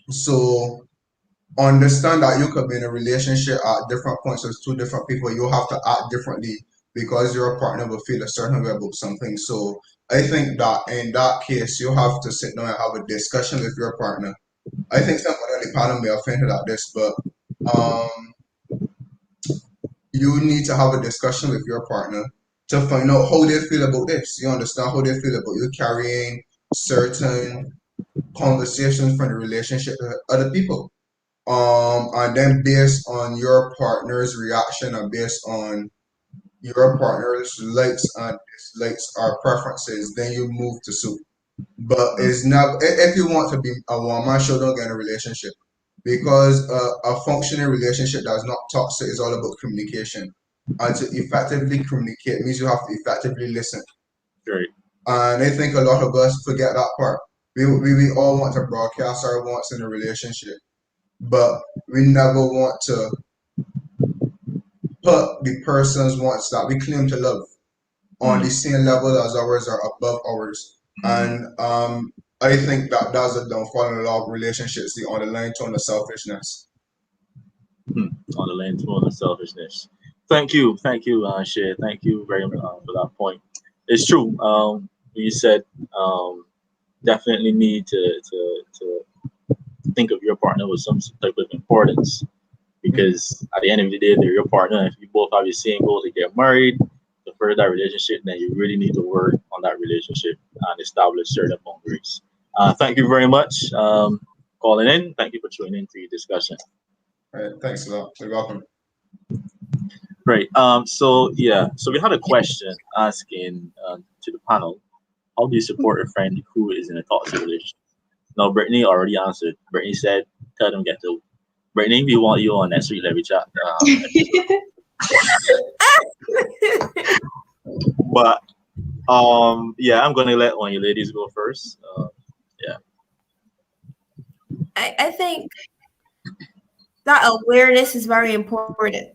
so understand that you could be in a relationship at different points with two different people. You have to act differently because your partner will feel a certain way about something. So I think that in that case, you have to sit down and have a discussion with your partner. I think somebody on the panel may have hinted at this, but um, you need to have a discussion with your partner to find out how they feel about this. You understand how they feel about you carrying certain conversations from the relationship to other people. And then based on your partner's reaction and based on your partner's likes and dislikes or preferences, then you move to suit. But it's not if you want to be a woman, sure don't get in a relationship because a functioning relationship that's not toxic is all about communication. And to effectively communicate means you have to effectively listen. Right. And I think a lot of us forget that part. We all want to broadcast our wants in a relationship, but we never want to put the person's wants that we claim to love on the same level as ours or above ours. And I think that that's a downfall in a lot of relationships, the underlying tone of selfishness. Underlying tone of selfishness. Thank you, Shay. Thank you very much for that point. It's true. You said definitely need to think of your partner with some type of importance because at the end of the day, they're your partner. If you both have the same goal to get married, to further that relationship, then you really need to work on that relationship and establish certain boundaries. Thank you very much calling in. Thank you for tuning in to the discussion. All right, thanks a lot. You're welcome. Right. So yeah. So we had a question asking to the panel: how do you support a friend who is in a toxic relationship? Now, Brittany already answered. Brittany said, "Tell them get to." Brittany, we want you on next week. Let me chat. But yeah, I'm gonna let one of you ladies go first. Yeah. I think that awareness is very important.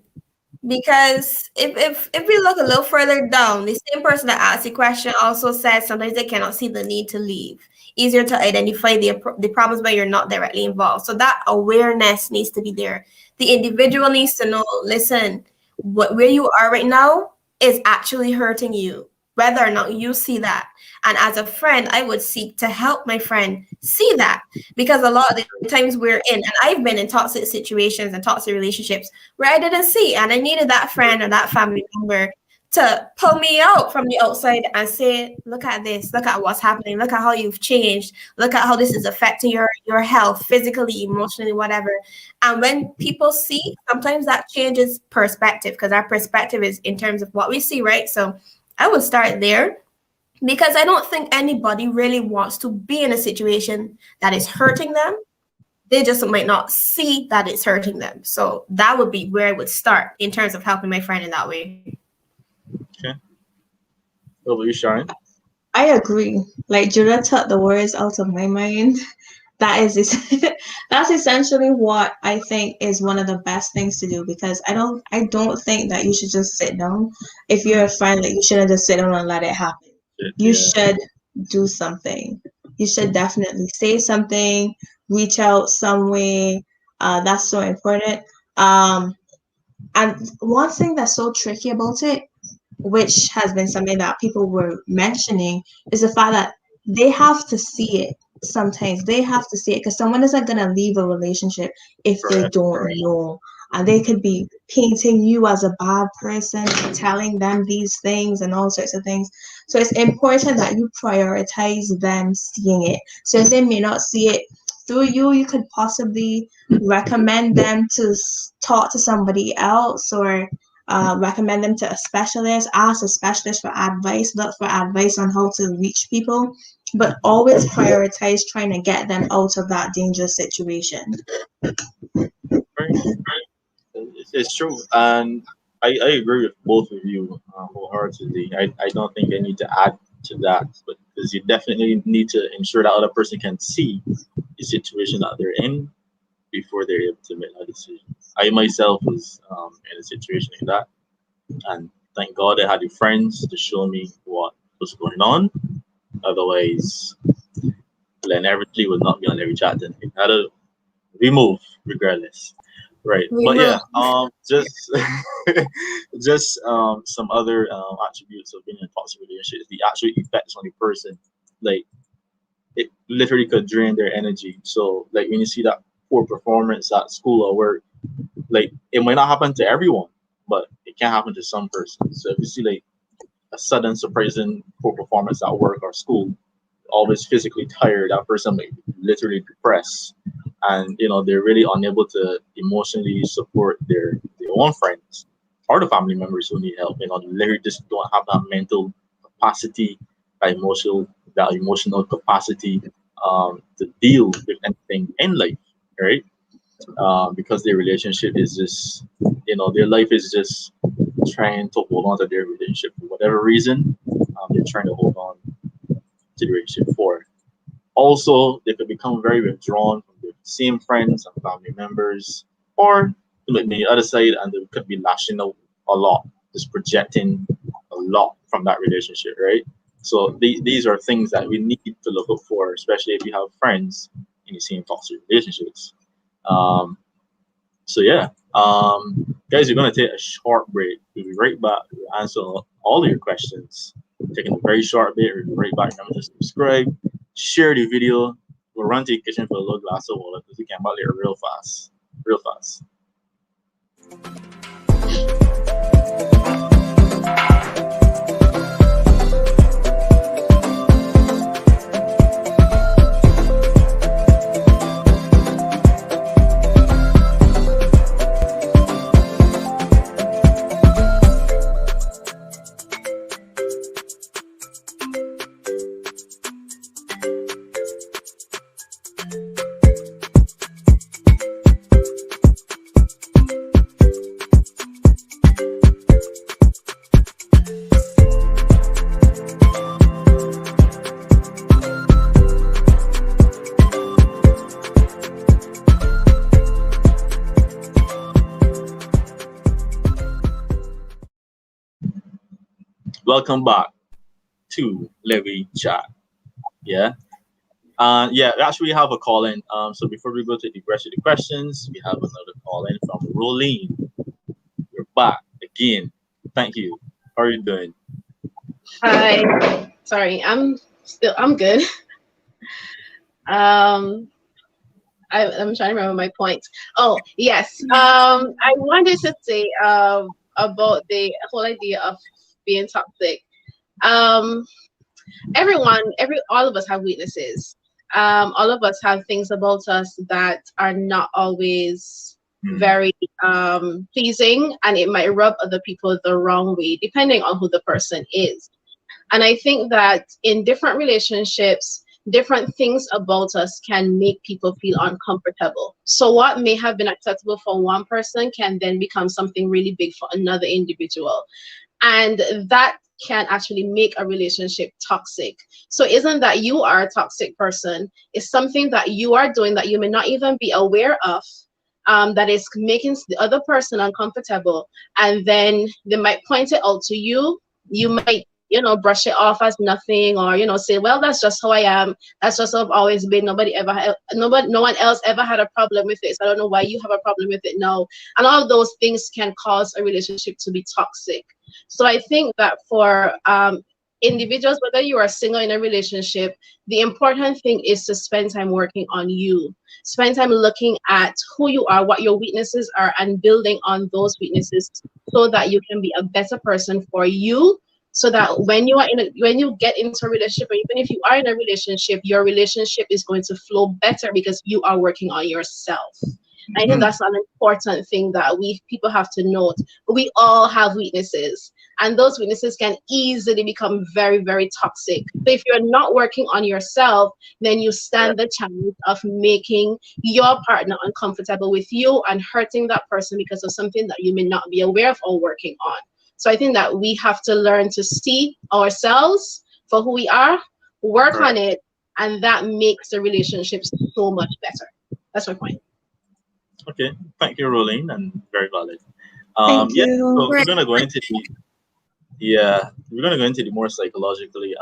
Because if we look a little further down, the same person that asked the question also said sometimes they cannot see the need to leave. Easier to identify the problems when you're not directly involved. So that awareness needs to be there. The individual needs to know, listen, where you are right now is actually hurting you, whether or not you see that. And as a friend, I would seek to help my friend see that, because a lot of the times we're in, and I've been in toxic situations and toxic relationships where I didn't see, and I needed that friend or that family member to pull me out from the outside and say, look at this, look at what's happening, look at how you've changed, look at how this is affecting your health, physically, emotionally, whatever. And when people see, sometimes that changes perspective, because our perspective is in terms of what we see, right? So I would start there, because I don't think anybody really wants to be in a situation that is hurting them. They just might not see that it's hurting them. So that would be where I would start in terms of helping my friend in that way. Okay. Over you, Sharon. I agree. Like Judah took the words out of my mind. That's essentially what I think is one of the best things to do, because I don't think that you should just sit down. If you're a friend, like, you shouldn't just sit down and let it happen. You should do something. You should definitely say something, reach out some way. That's so important. And one thing that's so tricky about it, which has been something that people were mentioning, is the fact that they have to see it. Sometimes they have to see it, because someone isn't going to leave a relationship if they don't know. And they could be painting you as a bad person, telling them these things and all sorts of things. So it's important that you prioritize them seeing it. So if they may not see it through you, you could possibly recommend them to talk to somebody else, or recommend them to a specialist, ask a specialist for advice, look for advice on how to reach people, but always prioritize trying to get them out of that dangerous situation. It's true, and I agree with both of you wholeheartedly. I don't think I need to add to that, but because you definitely need to ensure that other person can see the situation that they're in before they're able to make a decision. I myself was in a situation like that, and thank God I had the friends to show me what was going on. Otherwise, Glenn Eversley would not be on every chat. Then we had to remove regardless. Right, but yeah, just some other attributes of being in a toxic relationship is the actual effects on the person. Like, it literally could drain their energy. So, like, when you see that poor performance at school or work, like, it might not happen to everyone, but it can happen to some persons. So if you see like a sudden surprising poor performance at work or school, always physically tired, that person might be literally depressed, and they're really unable to emotionally support their own friends or the family members who need help. They literally just don't have that mental capacity, that emotional capacity to deal with anything in life, right? Because their relationship is just, their life is just trying to hold on to their relationship for whatever reason. They're trying to hold on to the relationship for. Also, they could become very withdrawn from their same friends and family members, or the other side, and they could be lashing out a lot, just projecting a lot from that relationship, right? So these are things that we need to look out for, especially if you have friends in the same toxic relationships. So yeah, guys, we're gonna take a short break. We'll be right back. We'll answer all of your questions. Taking a very short break. We'll be right back. Remember to subscribe, share the video. We'll run to the kitchen for a little glass of water because we can bottle it real fast. welcome back to Lewwe Chat. Yeah. Yeah, actually we have a call in. So before we go to the rest of the questions, we have another call in from Rolene. You're back again. Thank you. How are you doing? Hi. Sorry, I'm good. I'm trying to remember my point. Oh, yes. I wanted to say about the whole idea of being toxic. All of us have weaknesses. All of us have things about us that are not always very pleasing, and it might rub other people the wrong way, depending on who the person is. And I think that in different relationships, different things about us can make people feel uncomfortable. So what may have been acceptable for one person can then become something really big for another individual. And that can actually make a relationship toxic. So it isn't that you are a toxic person, it's something that you are doing that you may not even be aware of, that is making the other person uncomfortable. And then they might point it out to you. You might, brush it off as nothing, or, say, well, that's just how I am. That's just how I've always been. No one else ever had a problem with it. So I don't know why you have a problem with it now. And all of those things can cause a relationship to be toxic. So I think that for individuals, whether you are single in a relationship, the important thing is to spend time working on you. Spend time looking at who you are, what your weaknesses are, and building on those weaknesses so that you can be a better person for you. So that when you get into a relationship, or even if you are in a relationship, your relationship is going to flow better because you are working on yourself. I think that's an important thing that people have to note. We all have weaknesses, and those weaknesses can easily become very, very toxic. So if you're not working on yourself, then you stand the chance of making your partner uncomfortable with you and hurting that person because of something that you may not be aware of or working on. So I think that we have to learn to see ourselves for who we are, work on it, and that makes the relationship so much better. That's my point. Okay, thank you, Rolene, and very valid. Thank you. So we're gonna go into the more psychologically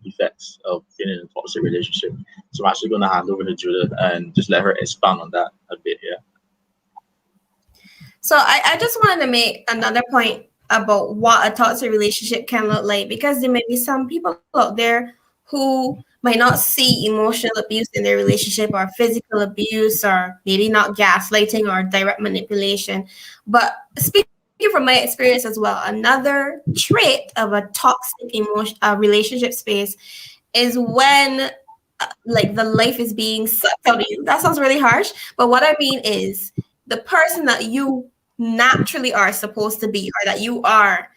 effects of being in a toxic relationship. So I'm actually gonna hand over to Judith and just let her expand on that a bit here. So I just wanted to make another point about what a toxic relationship can look like, because there may be some people out there who might not see emotional abuse in their relationship, or physical abuse, or maybe not gaslighting or direct manipulation. But speaking from my experience as well, another trait of a toxic relationship space is when like the life is being sucked out of you. That sounds really harsh, but what I mean is the person that you naturally are supposed to be, or that you are,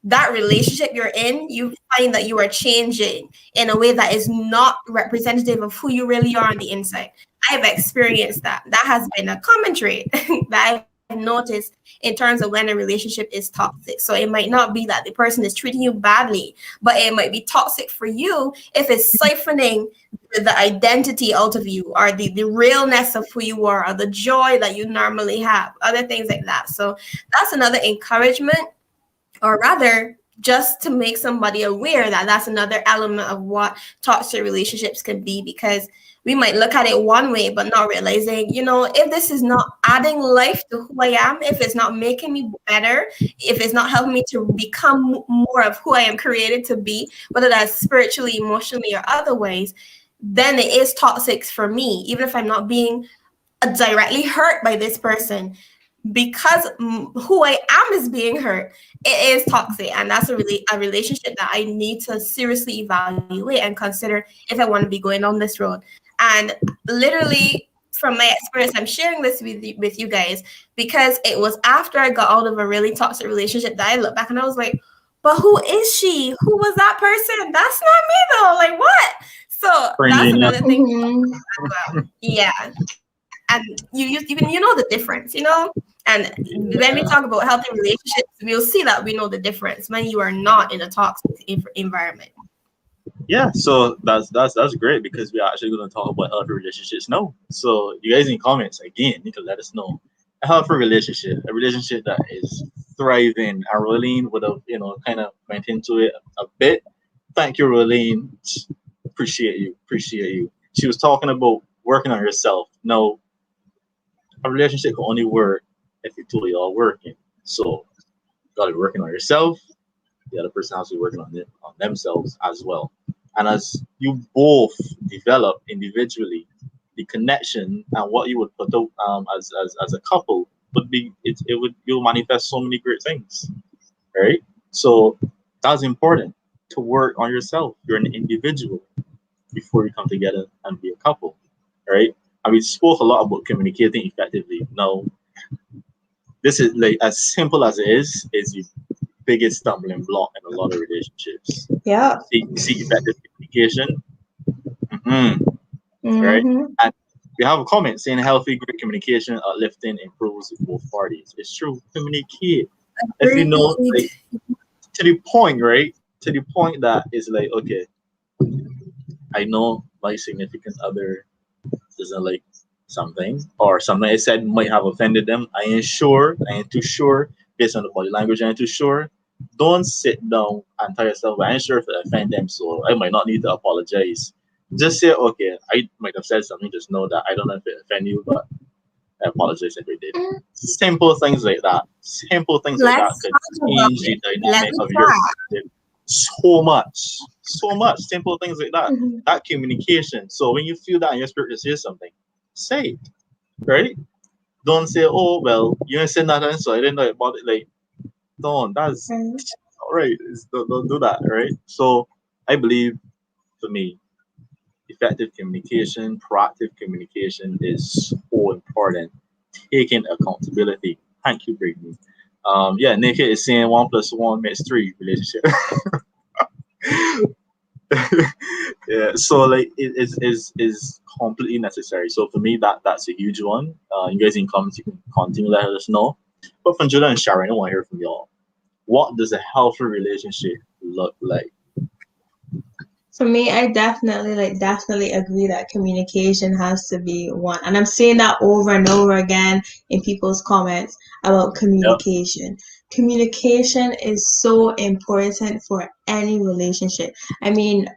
that relationship you're in, you find that you are changing in a way that is not representative of who you really are on the inside. I've experienced that. That has been a common trait that I've noticed in terms of when a relationship is toxic. So it might not be that the person is treating you badly, but it might be toxic for you if it's siphoning the identity out of you, or the realness of who you are, or the joy that you normally have, other things like that. So that's another encouragement, or rather just to make somebody aware that that's another element of what toxic relationships can be, because we might look at it one way but not realizing, if this is not adding life to who I am, if it's not making me better, if it's not helping me to become more of who I am created to be, whether that's spiritually, emotionally, or otherwise, then it is toxic for me, even if I'm not being directly hurt by this person. Because who I am is being hurt, it is toxic, and that's a relationship that I need to seriously evaluate and consider if I want to be going on this road. And literally, from my experience, I'm sharing this with you guys because it was after I got out of a really toxic relationship that I look back and I was like, but who is she? Who was that person? That's not me though. Like what? So that's another thing. Yeah. And you know the difference, And when we talk about healthy relationships, we'll see that we know the difference when you are not in a toxic environment. Yeah, so that's great, because we are actually going to talk about healthy relationships now. So you guys in comments again need to let us know a healthy relationship, a relationship that is thriving. And Rolene would have, kind of went into it a bit. Thank you, Rolene. Appreciate you. Appreciate you. She was talking about working on yourself. Now, a relationship can only work if you two are all working. So, you got to be working on yourself. The other person has to be working on themselves as well. And as you both develop individually, the connection and what you would put out as a couple would be you'll manifest so many great things, right? So that's important to work on yourself. You're an individual before you come together and be a couple, right? And we spoke a lot about communicating effectively. Now, this is like as simple as it is the biggest stumbling block in a lot of relationships. Yeah. See effective communication. Mm-hmm. Right? And we have a comment saying healthy, great communication, uplifting, improves both parties. It's true. Communicate. If you know, like, to the point, right? To the point that it's like, okay, I know my significant other doesn't like something, or something I said might have offended them. I ain't sure. I ain't too sure. Based on the body language, I ain't too sure. Don't sit down and tell yourself, I ain't sure if it offend them, so I might not need to apologize. Just say, okay, I might have said something, just know that I don't know if it offend you, but I apologize if it did. Simple things like that. Simple things like that could change the dynamic of your relationship so much. So much. Simple things like that. That communication. So when you feel that in your spirit to say something, say it. Right? Don't say, oh, well, you ain't said nothing, so I didn't know about it. Like, don't. That's all right. Don't do that, right? So I believe, for me, effective communication, proactive communication is so important. Taking accountability. Thank you, Brittany. Naked is saying 1 + 1 makes 3 relationship. Yeah, so like it is completely necessary. So for me, that's a huge one. You guys in comments, you can continue let us know. But from Judah and Sharon, I want to hear from y'all. What does a healthy relationship look like? For me, I definitely agree that communication has to be one. And I'm saying that over and over again in people's comments about communication. Yep. Communication is so important for any relationship. I mean,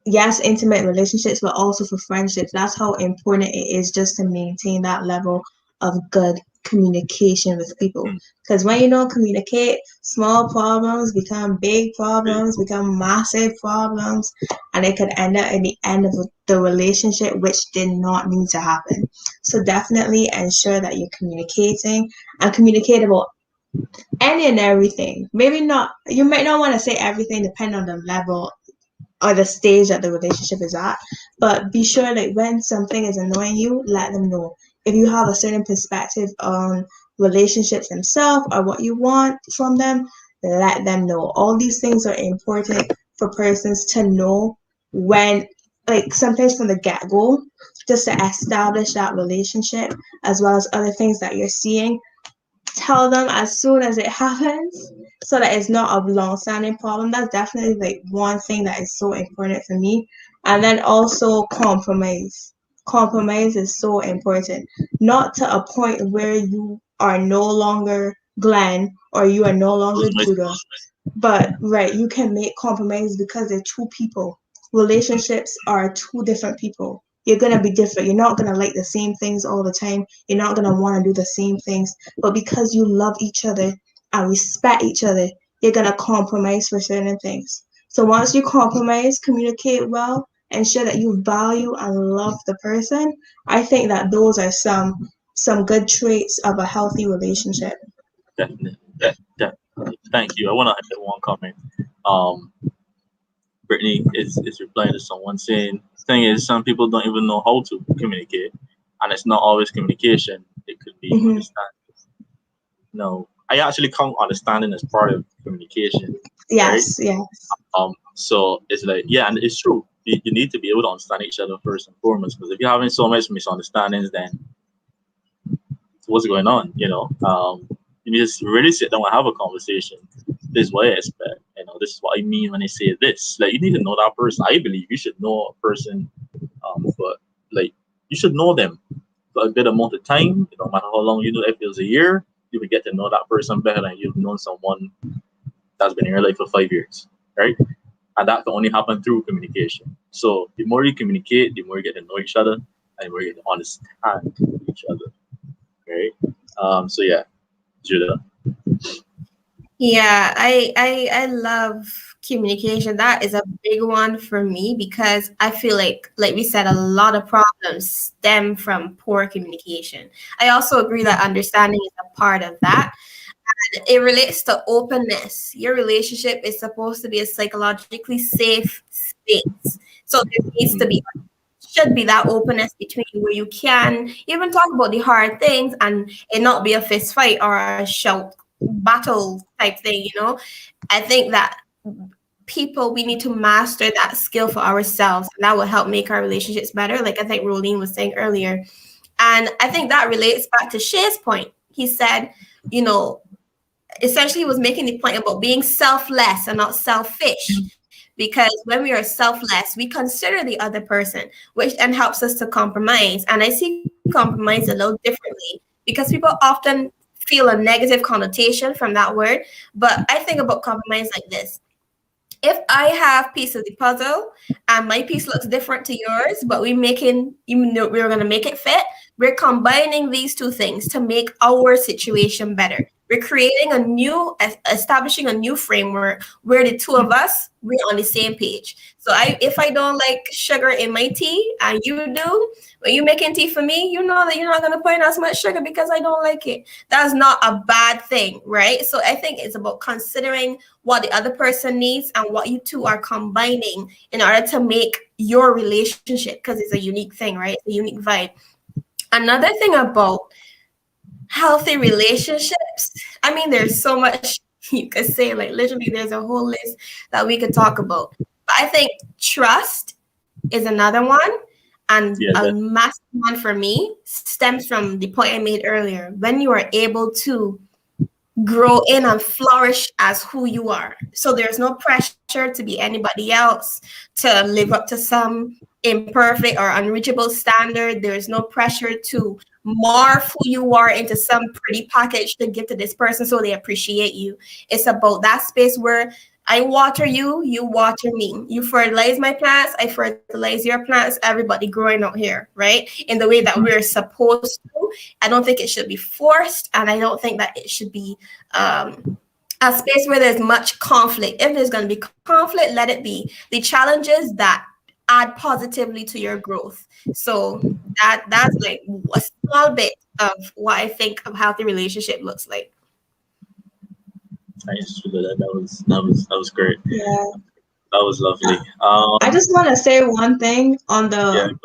yes, intimate relationships, but also for friendships. That's how important it is just to maintain that level of good communication with people. Because when you don't communicate, small problems become big problems, become massive problems, and it could end up at the end of the relationship, which did not need to happen. So definitely ensure that you're communicating and communicate about any and everything. Maybe not, you might not want to say everything depending on the level or the stage that the relationship is at, but be sure that when something is annoying you, let them know. If you have a certain perspective on relationships themselves or what you want from them, let them know. All these things are important for persons to know when, like, sometimes from the get-go, just to establish that relationship, as well as other things that you're seeing. Tell them as soon as it happens, so that it's not a long-standing problem. That's definitely like one thing that is so important for me. And then also compromise. Compromise is so important. Not to a point where you are no longer Glenn or you are no longer Judah, but you can make compromise because they're two people. Relationships are two different people. You're going to be different. You're not going to like the same things all the time. You're not going to want to do the same things. But because you love each other and respect each other, you're going to compromise for certain things. So once you compromise, communicate well, ensure that you value and love the person, I think that those are some good traits of a healthy relationship. Definitely. Thank you. I want to add one comment. Brittany is replying to someone saying, the thing is, some people don't even know how to communicate, and it's not always communication. It could be understanding. No, I actually count understanding as part of communication. Yes, right? Yes. So it's like, and it's true. You need to be able to understand each other first and foremost, because if you're having so much misunderstandings, then what's going on? You need to really sit down and have a conversation. This is what I expect. This is what I mean when I say this. Like, you need to know that person. I believe you should know a person, but like, you should know them for a good amount of time. No matter how long you know, if it was a year, you would get to know that person better than you've known someone that's been in your life for 5 years, right? And that can only happen through communication. So the more you communicate, the more you get to know each other, and the more you get to understand each other, right? So yeah, Judah. Yeah, I love communication. That is a big one for me because I feel like we said, a lot of problems stem from poor communication. I also agree that understanding is a part of that. And it relates to openness. Your relationship is supposed to be a psychologically safe space. So there needs to be, should be that openness between where you can even talk about the hard things and it not be a fist fight or a shout battle type thing, you know. I think that people, we need to master that skill for ourselves, and that will help make our relationships better, like I think Rolene was saying earlier. And I think that relates back to Shay's point. He said, you know, essentially he was making the point about being selfless and not selfish, because when we are selfless, we consider the other person, which then helps us to compromise. And I see compromise a little differently because people often feel a negative connotation from that word. But I think about compromise like this. If I have piece of the puzzle and my piece looks different to yours, but we're making, even though we're going to make it fit, we're combining these two things to make our situation better. We're creating establishing a new framework where the two of us, we're on the same page. So if I don't like sugar in my tea and you do, when you're making tea for me, you know that you're not going to put in as much sugar because I don't like it. That's not a bad thing, right? So I think it's about considering what the other person needs and what you two are combining in order to make your relationship, because it's a unique thing, right? It's a unique vibe. Another thing about healthy relationships, I mean, there's so much you could say, like literally there's a whole list that we could talk about. But I think trust is another one. And a massive one for me stems from the point I made earlier. When you are able to grow in and flourish as who you are. So there's no pressure to be anybody else, to live up to some imperfect or unreachable standard. There's no pressure to morph who you are into some pretty package to give to this person so they appreciate you. It's about that space where I water you, you water me. You fertilize my plants, I fertilize your plants, everybody growing out here, right? In the way that we're supposed to. I don't think it should be forced, and I don't think that it should be a space where there's much conflict. If there's going to be conflict, let it be the challenges that add positively to your growth. So that's like a small bit of what I think a healthy relationship looks like. Nice. That was great. Yeah. That was lovely. I just want to say one thing on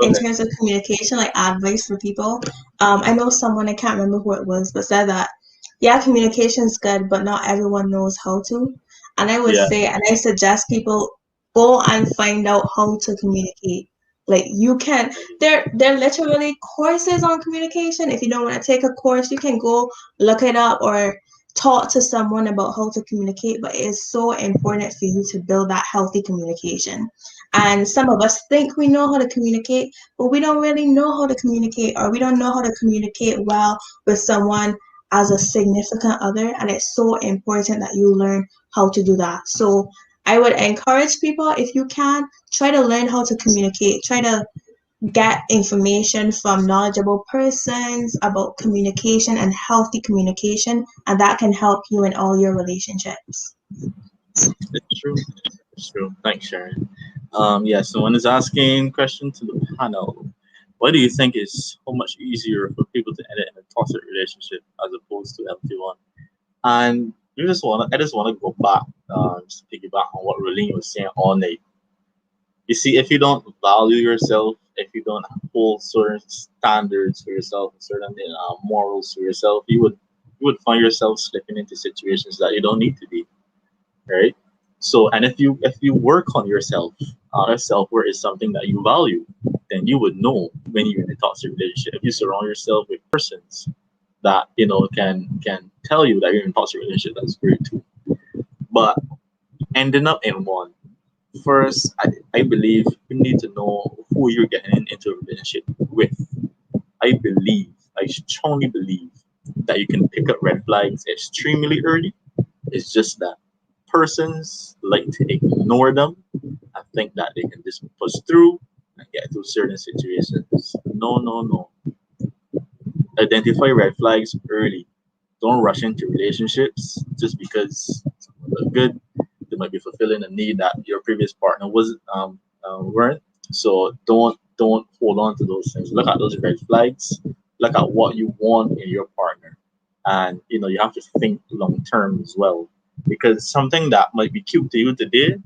in terms of communication, like advice for people. I know someone, I can't remember who it was, but said that, yeah, communication's good, but not everyone knows how to. And I would say, and I suggest people go and find out how to communicate. Like you can, there literally courses on communication. If you don't want to take a course, you can go look it up or talk to someone about how to communicate. But it is so important for you to build that healthy communication. And some of us think we know how to communicate, but we don't really know how to communicate, or we don't know how to communicate well with someone as a significant other. And it's so important that you learn how to do that. So I would encourage people, if you can, try to learn how to communicate. Try to get information from knowledgeable persons about communication and healthy communication, and that can help you in all your relationships. It's true. It's true. Thanks, Sharon. Someone is asking question to the panel. What do you think is so much easier for people to end in a toxic relationship as opposed to a healthy one? And I just want to go back, just piggyback on what Rolene was saying all night. You see, if you don't value yourself, if you don't hold certain standards for yourself, certain morals for yourself, you would find yourself slipping into situations that you don't need to be, right? So, and if you work on yourself, self-worth is something that you value, then you would know when you're in a toxic relationship. If you surround yourself with persons that can tell you that you're in a toxic relationship, that's great too. But ending up in one, first, I believe you need to know who you're getting into a relationship with. I strongly believe that you can pick up red flags extremely early. It's just that persons like to ignore them and think that they can just push through and get through certain situations. No, no, no. Identify red flags early. Don't rush into relationships just because someone look good. They might be fulfilling a need that your previous partner wasn't weren't. So don't hold on to those things. Look at those red flags. Look at what you want in your partner, and you have to think long term as well, because something that might be cute to you today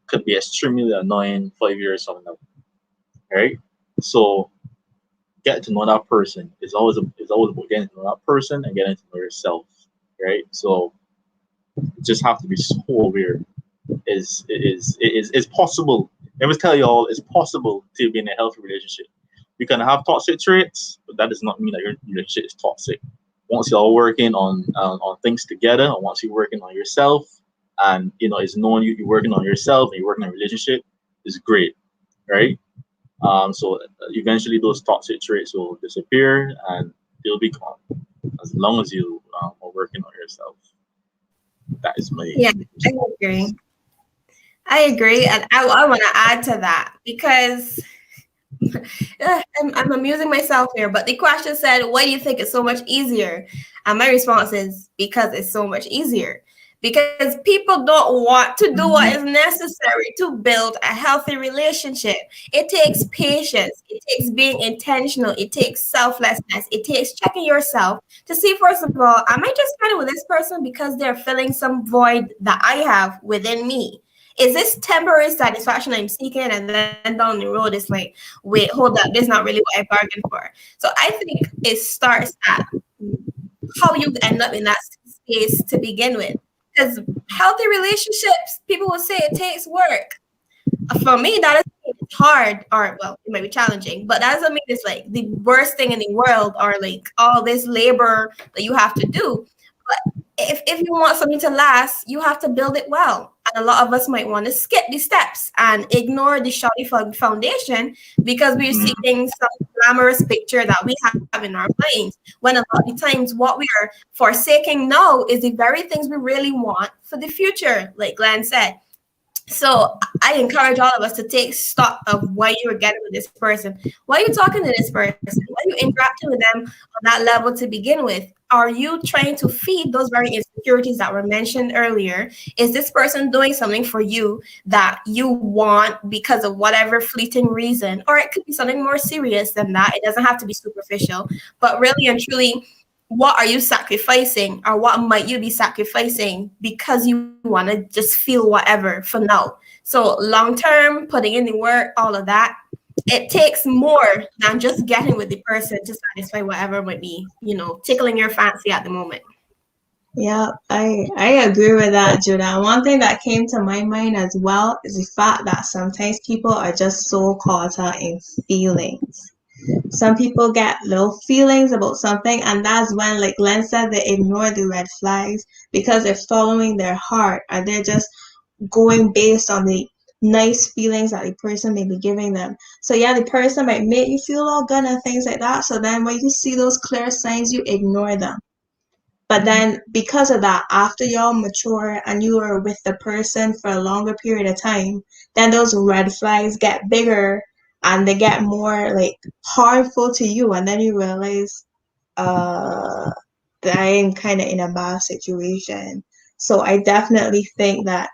could be extremely annoying 5 years from now, right? So get to know that person. It's always about getting to know that person and getting to know yourself, right? So you just have to be so aware. It's possible. Let me tell you all, it's possible to be in a healthy relationship. You can have toxic traits, but that does not mean that your relationship is toxic. Once you're all working on things together, and once you're working on yourself, and it's knowing you're working on yourself and you're working on a relationship, is great, right? So eventually those toxic traits will disappear and they'll be gone as long as you are working on yourself. That is my I agree, and I want to add to that because I'm amusing myself here. But the question said, "Why do you think it's so much easier?" And my response is because it's so much easier. Because people don't want to do what is necessary to build a healthy relationship. It takes patience. It takes being intentional. It takes selflessness. It takes checking yourself to see, first of all, am I just kind of with this person because they're filling some void that I have within me? Is this temporary satisfaction I'm seeking? And then down the road, it's like, wait, hold up, this is not really what I bargained for. So I think it starts at how you end up in that space to begin with. Because healthy relationships, people will say it takes work. For me, that doesn't mean it's hard, or well, it might be challenging, but that doesn't mean it's like the worst thing in the world or like all this labor that you have to do. But if you want something to last, you have to build it well. And a lot of us might want to skip the steps and ignore the shoddy foundation because we're seeing some glamorous picture that we have in our minds. When a lot of times what we are forsaking now is the very things we really want for the future, like Glenn said. So I encourage all of us to take stock of why you're getting with this person. Why are you talking to this person? Why are you interacting with them on that level to begin with? Are you trying to feed those very insecurities that were mentioned earlier? Is this person doing something for you that you want because of whatever fleeting reason? Or it could be something more serious than that. It doesn't have to be superficial, but really and truly, what are you sacrificing, or what might you be sacrificing because you want to just feel whatever for now? So long term, putting in the work, all of that, it takes more than just getting with the person to satisfy whatever might be, tickling your fancy at the moment. Yeah, I agree with that, Judah. One thing that came to my mind as well is the fact that sometimes people are just so caught up in feelings. Some people get little feelings about something, and that's when, like Glenn said, they ignore the red flags because they're following their heart, and they're just going based on the nice feelings that the person may be giving them. So yeah, the person might make you feel all good and things like that. So then when you see those clear signs, you ignore them. But then because of that, after y'all mature and you are with the person for a longer period of time, then those red flags get bigger and they get more like harmful to you. And then you realize that I am kind of in a bad situation. So I definitely think that,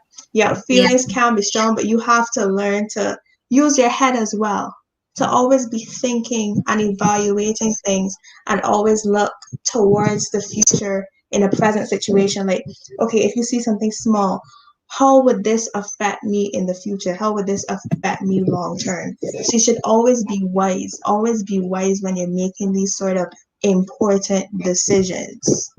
feelings can be strong, but you have to learn to use your head as well, to always be thinking and evaluating things and always look towards the future in a present situation. Like, okay, if you see something small, how would this affect me in the future? How would this affect me long term? So you should always be wise when you're making these sort of important decisions.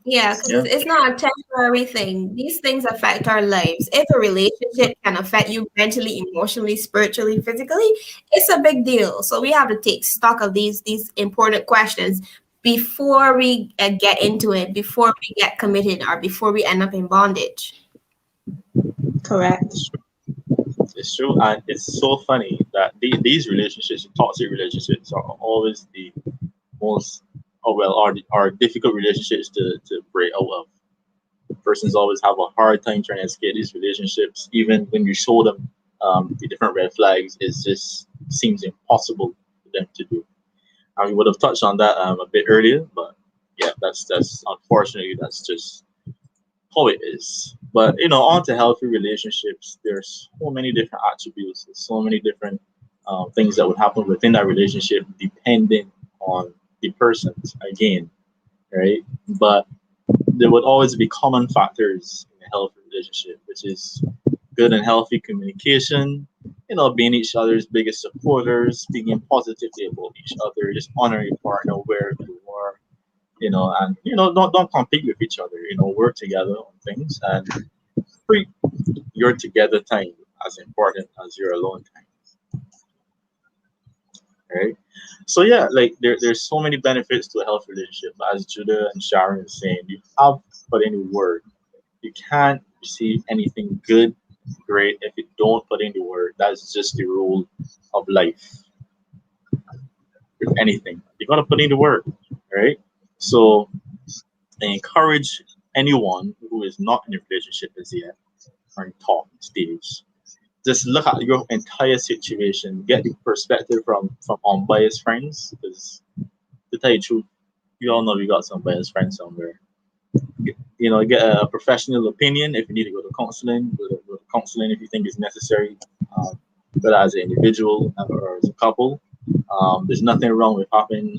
Yeah, because it's not a temporary thing. These things affect our lives. If a relationship can affect you mentally, emotionally, spiritually, physically, it's a big deal. So we have to take stock of these important questions before we get into it, before we get committed, or before we end up in bondage. Correct. It's true, and it's so funny that these relationships, toxic relationships, are always the most, oh well, are difficult relationships to break out of. Persons always have a hard time trying to escape these relationships, even when you show them the different red flags. It just seems impossible for them to do. We would have touched on that a bit earlier, but yeah, that's unfortunately that's just how it is. But on to healthy relationships. There's so many different attributes. There's so many different things that would happen within that relationship, depending on the persons. Again, right? But there would always be common factors in a healthy relationship, which is good and healthy communication, being each other's biggest supporters, speaking positively about each other, just honoring your partner where you are, and don't compete with each other, work together on things and treat your together time as important as your alone time. Right? So yeah, like there's so many benefits to a healthy relationship. But as Judah and Sharon is saying, you have to put in the work. You can't receive anything good, great, if you don't put in the work. That's just the rule of life. With anything, you gotta put in the work, right? So I encourage anyone who is not in a relationship as yet or in talking stage. Just look at your entire situation, get the perspective from unbiased friends. Because to tell you the truth, you all know you got some biased friends somewhere. Get a professional opinion if you need to go to counseling. Go to counseling if you think it's necessary, whether as an individual or as a couple. There's nothing wrong with having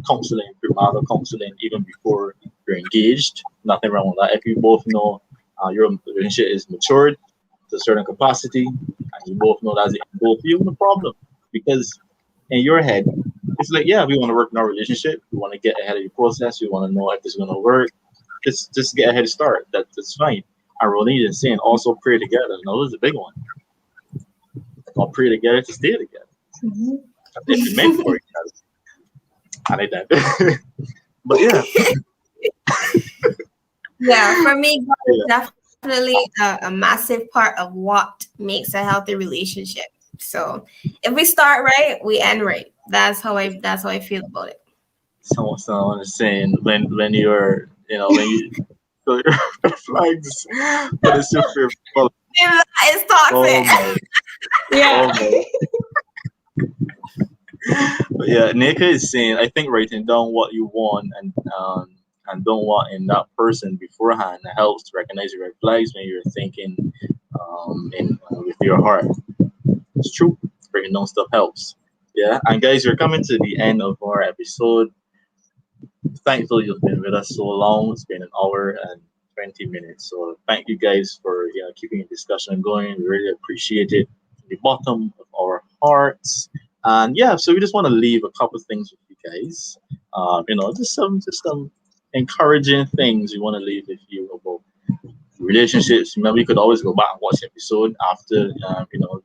counseling, premarital counseling, even before you're engaged. Nothing wrong with that. If you both know your relationship is matured to a certain capacity, and you both know that's the end goal for you, no problem. Because in your head, it's like, yeah, we want to work in our relationship. We want to get ahead of the process. We want to know if this is going to work. Just get a head start. That's fine. And Ronnie is saying also pray together. No, this is a big one. I'll pray together to stay together. Mm-hmm. If you meant for each other. I like that. But yeah. Yeah, for me, God is definitely a massive part of what makes a healthy relationship. So if we start right, we end right. That's how I feel about it. Someone is saying when you're when you so your flags, but it's your favorite. It's toxic. Oh my. Yeah. Oh my. But yeah, Nika is saying, I think writing down what you want and don't want in that person beforehand helps to recognize your red flags when you're thinking with your heart. It's true. Writing down stuff helps. Yeah, and guys, we're coming to the end of our episode. Thankfully, you've been with us so long. It's been an hour and 20 minutes. So thank you guys for keeping the discussion going. We really appreciate it from the bottom of our hearts. And yeah, so we just want to leave a couple of things with you guys. Just some encouraging things we want to leave with you about relationships. Remember, you could always go back and watch the episode after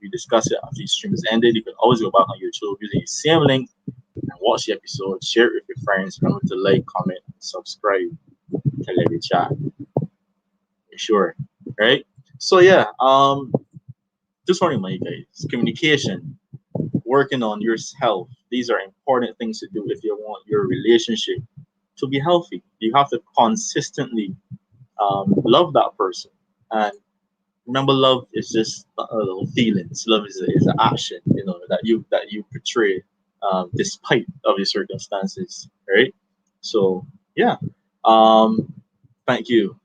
we discuss it after the stream is ended. You can always go back on YouTube using the same link and watch the episode, share it with your friends. Remember to like, comment, subscribe, tell every chat. Sure, right? So yeah, just want to remind you guys, communication, working on yourself. These are important things to do if you want your relationship to be healthy. You have to consistently love that person. And remember, love is just feelings. Love is an action, that you portray despite of your circumstances, right? So yeah, thank you.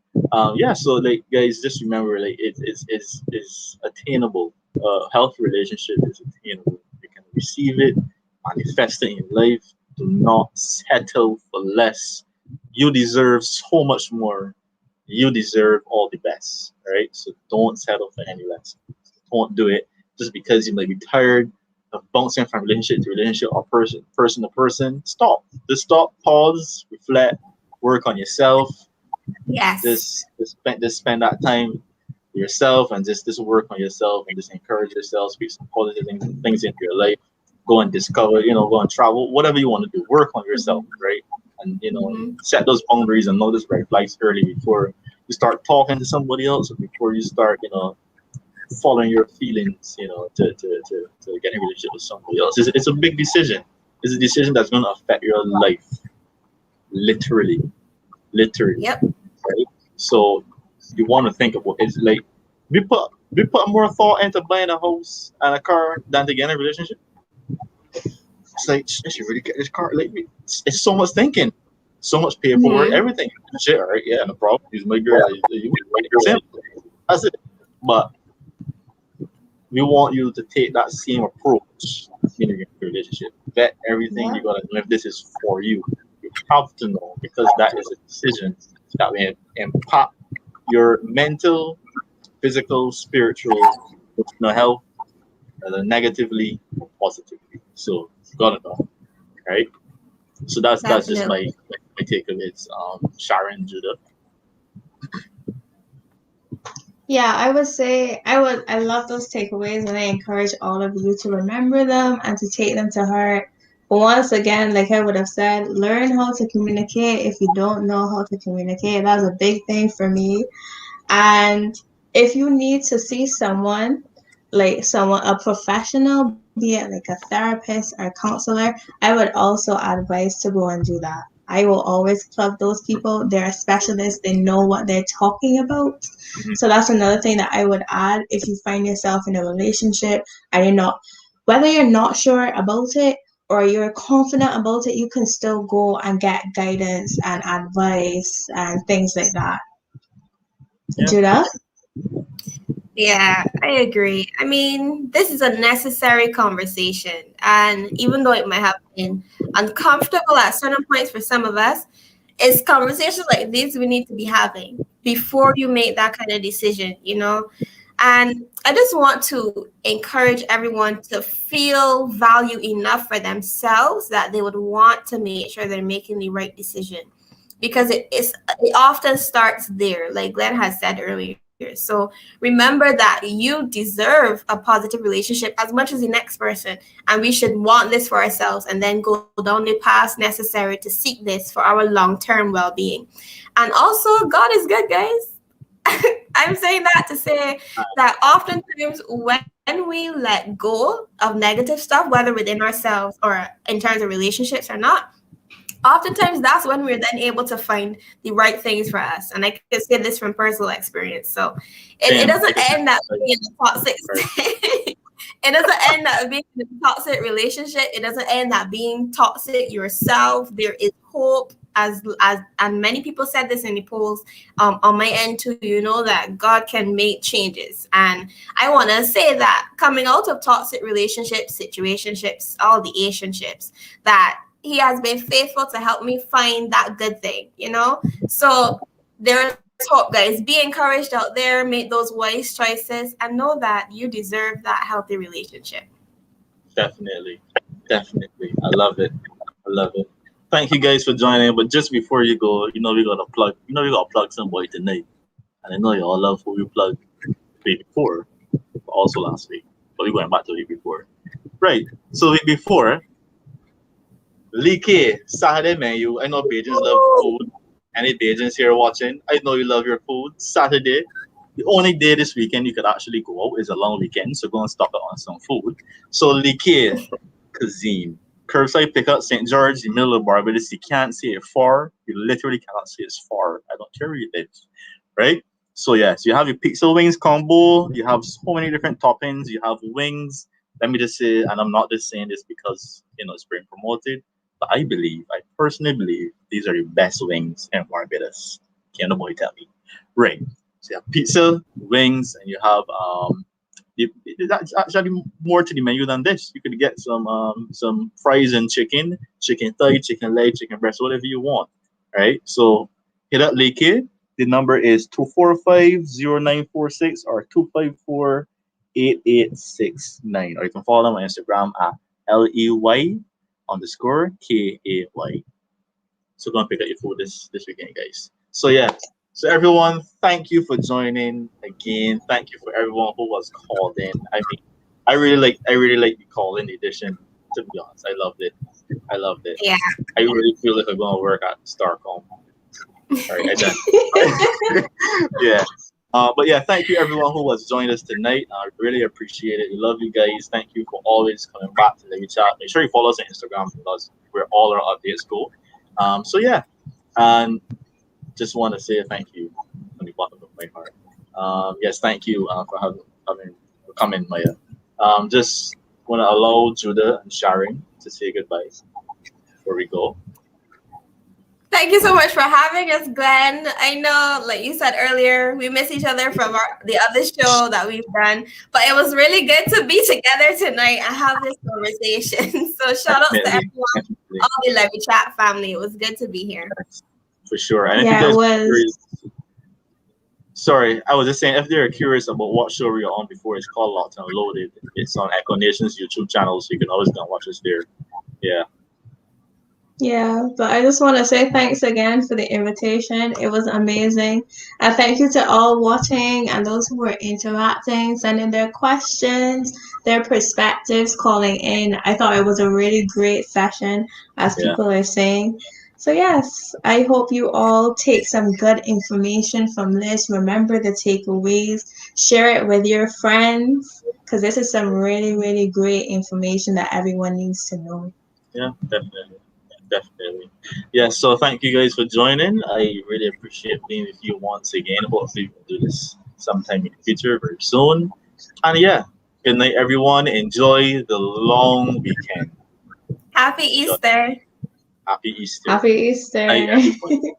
So like guys, just remember, like it's attainable. Healthy relationship is attainable. You can receive it, manifest it in life. Do not settle for less. You deserve so much more. You deserve all the best, right? So don't settle for any less. Don't do it just because you might be tired of bouncing from relationship to relationship or person to person. Stop. Just stop, pause, reflect, work on yourself. Yes. Just spend that time yourself and just work on yourself and just encourage yourself, speak some positive things into your life. Go and discover, go and travel, whatever you want to do. Work on yourself, right? And set those boundaries and notice red flags early before you start talking to somebody else or before you start, following your feelings, to get in a relationship with somebody else. It's a big decision. It's a decision that's going to affect your life, literally. Yep. Right? So you want to think about it's like we put more thought into buying a house and a car than to get in a relationship. It's like, I should really get this car. Like, it's so much thinking, so much paperwork, everything. Shit, all right? Yeah, no problem. He's my girl. You make it simple. That's it. But we want you to take that same approach in your relationship. Vet everything you gotta know if this is for you. You have to know because that is a decision that will impact your mental, physical, spiritual, emotional health, either negatively or positively. So you gotta know, right? So that's just my takeaways. Sharon, Judah. Yeah, I would say I love those takeaways and I encourage all of you to remember them and to take them to heart. But once again, like I would have said, learn how to communicate if you don't know how to communicate. That's a big thing for me. And if you need to see someone, a professional, be it like a therapist or a counselor, I would also advise to go and do that. I will always plug those people. They're specialists. They know what they're talking about. So that's another thing that I would add. If you find yourself in a relationship and whether you're not sure about it or you're confident about it, you can still go and get guidance and advice and things like that. Yeah. Judah? Yeah, I agree. I mean, this is a necessary conversation. And even though it might have been uncomfortable at certain points for some of us, it's conversations like this we need to be having before you make that kind of decision, And I just want to encourage everyone to feel value enough for themselves that they would want to make sure they're making the right decision. Because it often starts there, like Glenn has said earlier. So remember that you deserve a positive relationship as much as the next person, and we should want this for ourselves and then go down the path necessary to seek this for our long-term well-being. And also, God is good, guys. I'm saying that to say that oftentimes when we let go of negative stuff, whether within ourselves or in terms of relationships or not, oftentimes that's when we're then able to find the right things for us. And I can say this from personal experience. So it doesn't end up being a toxic it doesn't end up being a toxic relationship. It doesn't end up being toxic yourself. There is hope, as and many people said this in the polls on my end too, that God can make changes. And I want to say that coming out of toxic relationships, situationships, all the Asianships, that He has been faithful to help me find that good thing, So there's hope, guys. Be encouraged out there. Make those wise choices and know that you deserve that healthy relationship. Definitely. I love it. Thank you guys for joining. But just before you go, we gotta plug somebody tonight. And I know you all love who we plugged the week before, but also last week. But we're going back to the week before. Right. So the week before, Lewwe, Saturday menu. I know Bajans love food. Any Bajans here watching? I know you love your food. Saturday, the only day this weekend you could actually go out is a long weekend, so go and stock up on some food. So Lewwe cuisine, curbside pickup, St. George, the middle of Barbados. You can't see it far. You literally cannot see it far. I don't care where you live, right? So yes, you have your pizza wings combo. You have so many different toppings. You have wings. Let me just say, and I'm not just saying this because it's being promoted. But I personally believe, these are the best wings in Barbados. Can't nobody tell me. Right. So you have pizza, wings, and you have that's actually more to the menu than this. You could get some fries and chicken thigh, chicken leg, chicken breast, whatever you want. Right. So hit up Lewwe. The number is 245-0946 or 254-8869. Or you can follow them on Instagram at Ley_KAY. So go and pick up your food this weekend, guys. So yeah. So everyone, thank you for joining again. Thank you for everyone who was called in. I mean, I really like the call-in edition. To be honest, I loved it. Yeah. I really feel like I'm gonna work at Starcom. All right, I done. Yeah. But yeah, thank you everyone who has joined us tonight. I really appreciate it. We love you guys. Thank you for always coming back to Lewwe Chat. Make sure you follow us on Instagram because where all our updates go. So yeah, and just want to say thank you from the bottom of my heart. Yes, thank you for coming, Maya. Just want to allow Judah and Sharon to say goodbye before we go. Thank you so much for having us, Glenn. I know, like you said earlier, we miss each other from the other show that we've done, but it was really good to be together tonight and have this conversation. So shout out to everyone, all the Lewwe Chat family. It was good to be here. For sure. And yeah, if you guys it was. Sorry, I was just saying, if they're curious about what show we were on before, it's called Locked and Loaded. It's on Echo Nation's YouTube channel, so you can always go and watch us there. Yeah. Yeah, but I just want to say thanks again for the invitation. It was amazing. And thank you to all watching and those who were interacting, sending their questions, their perspectives, calling in. I thought it was a really great session, as people are saying. So yes, I hope you all take some good information from this. Remember the takeaways. Share it with your friends, because this is some really, really great information that everyone needs to know. Yeah, definitely. Yeah, so thank you guys for joining. I really appreciate being with you once again. Hopefully we'll do this sometime in the future very soon. And yeah, good night everyone. Enjoy the long weekend. Happy Easter. Happy Easter. Happy Easter. Night, everyone.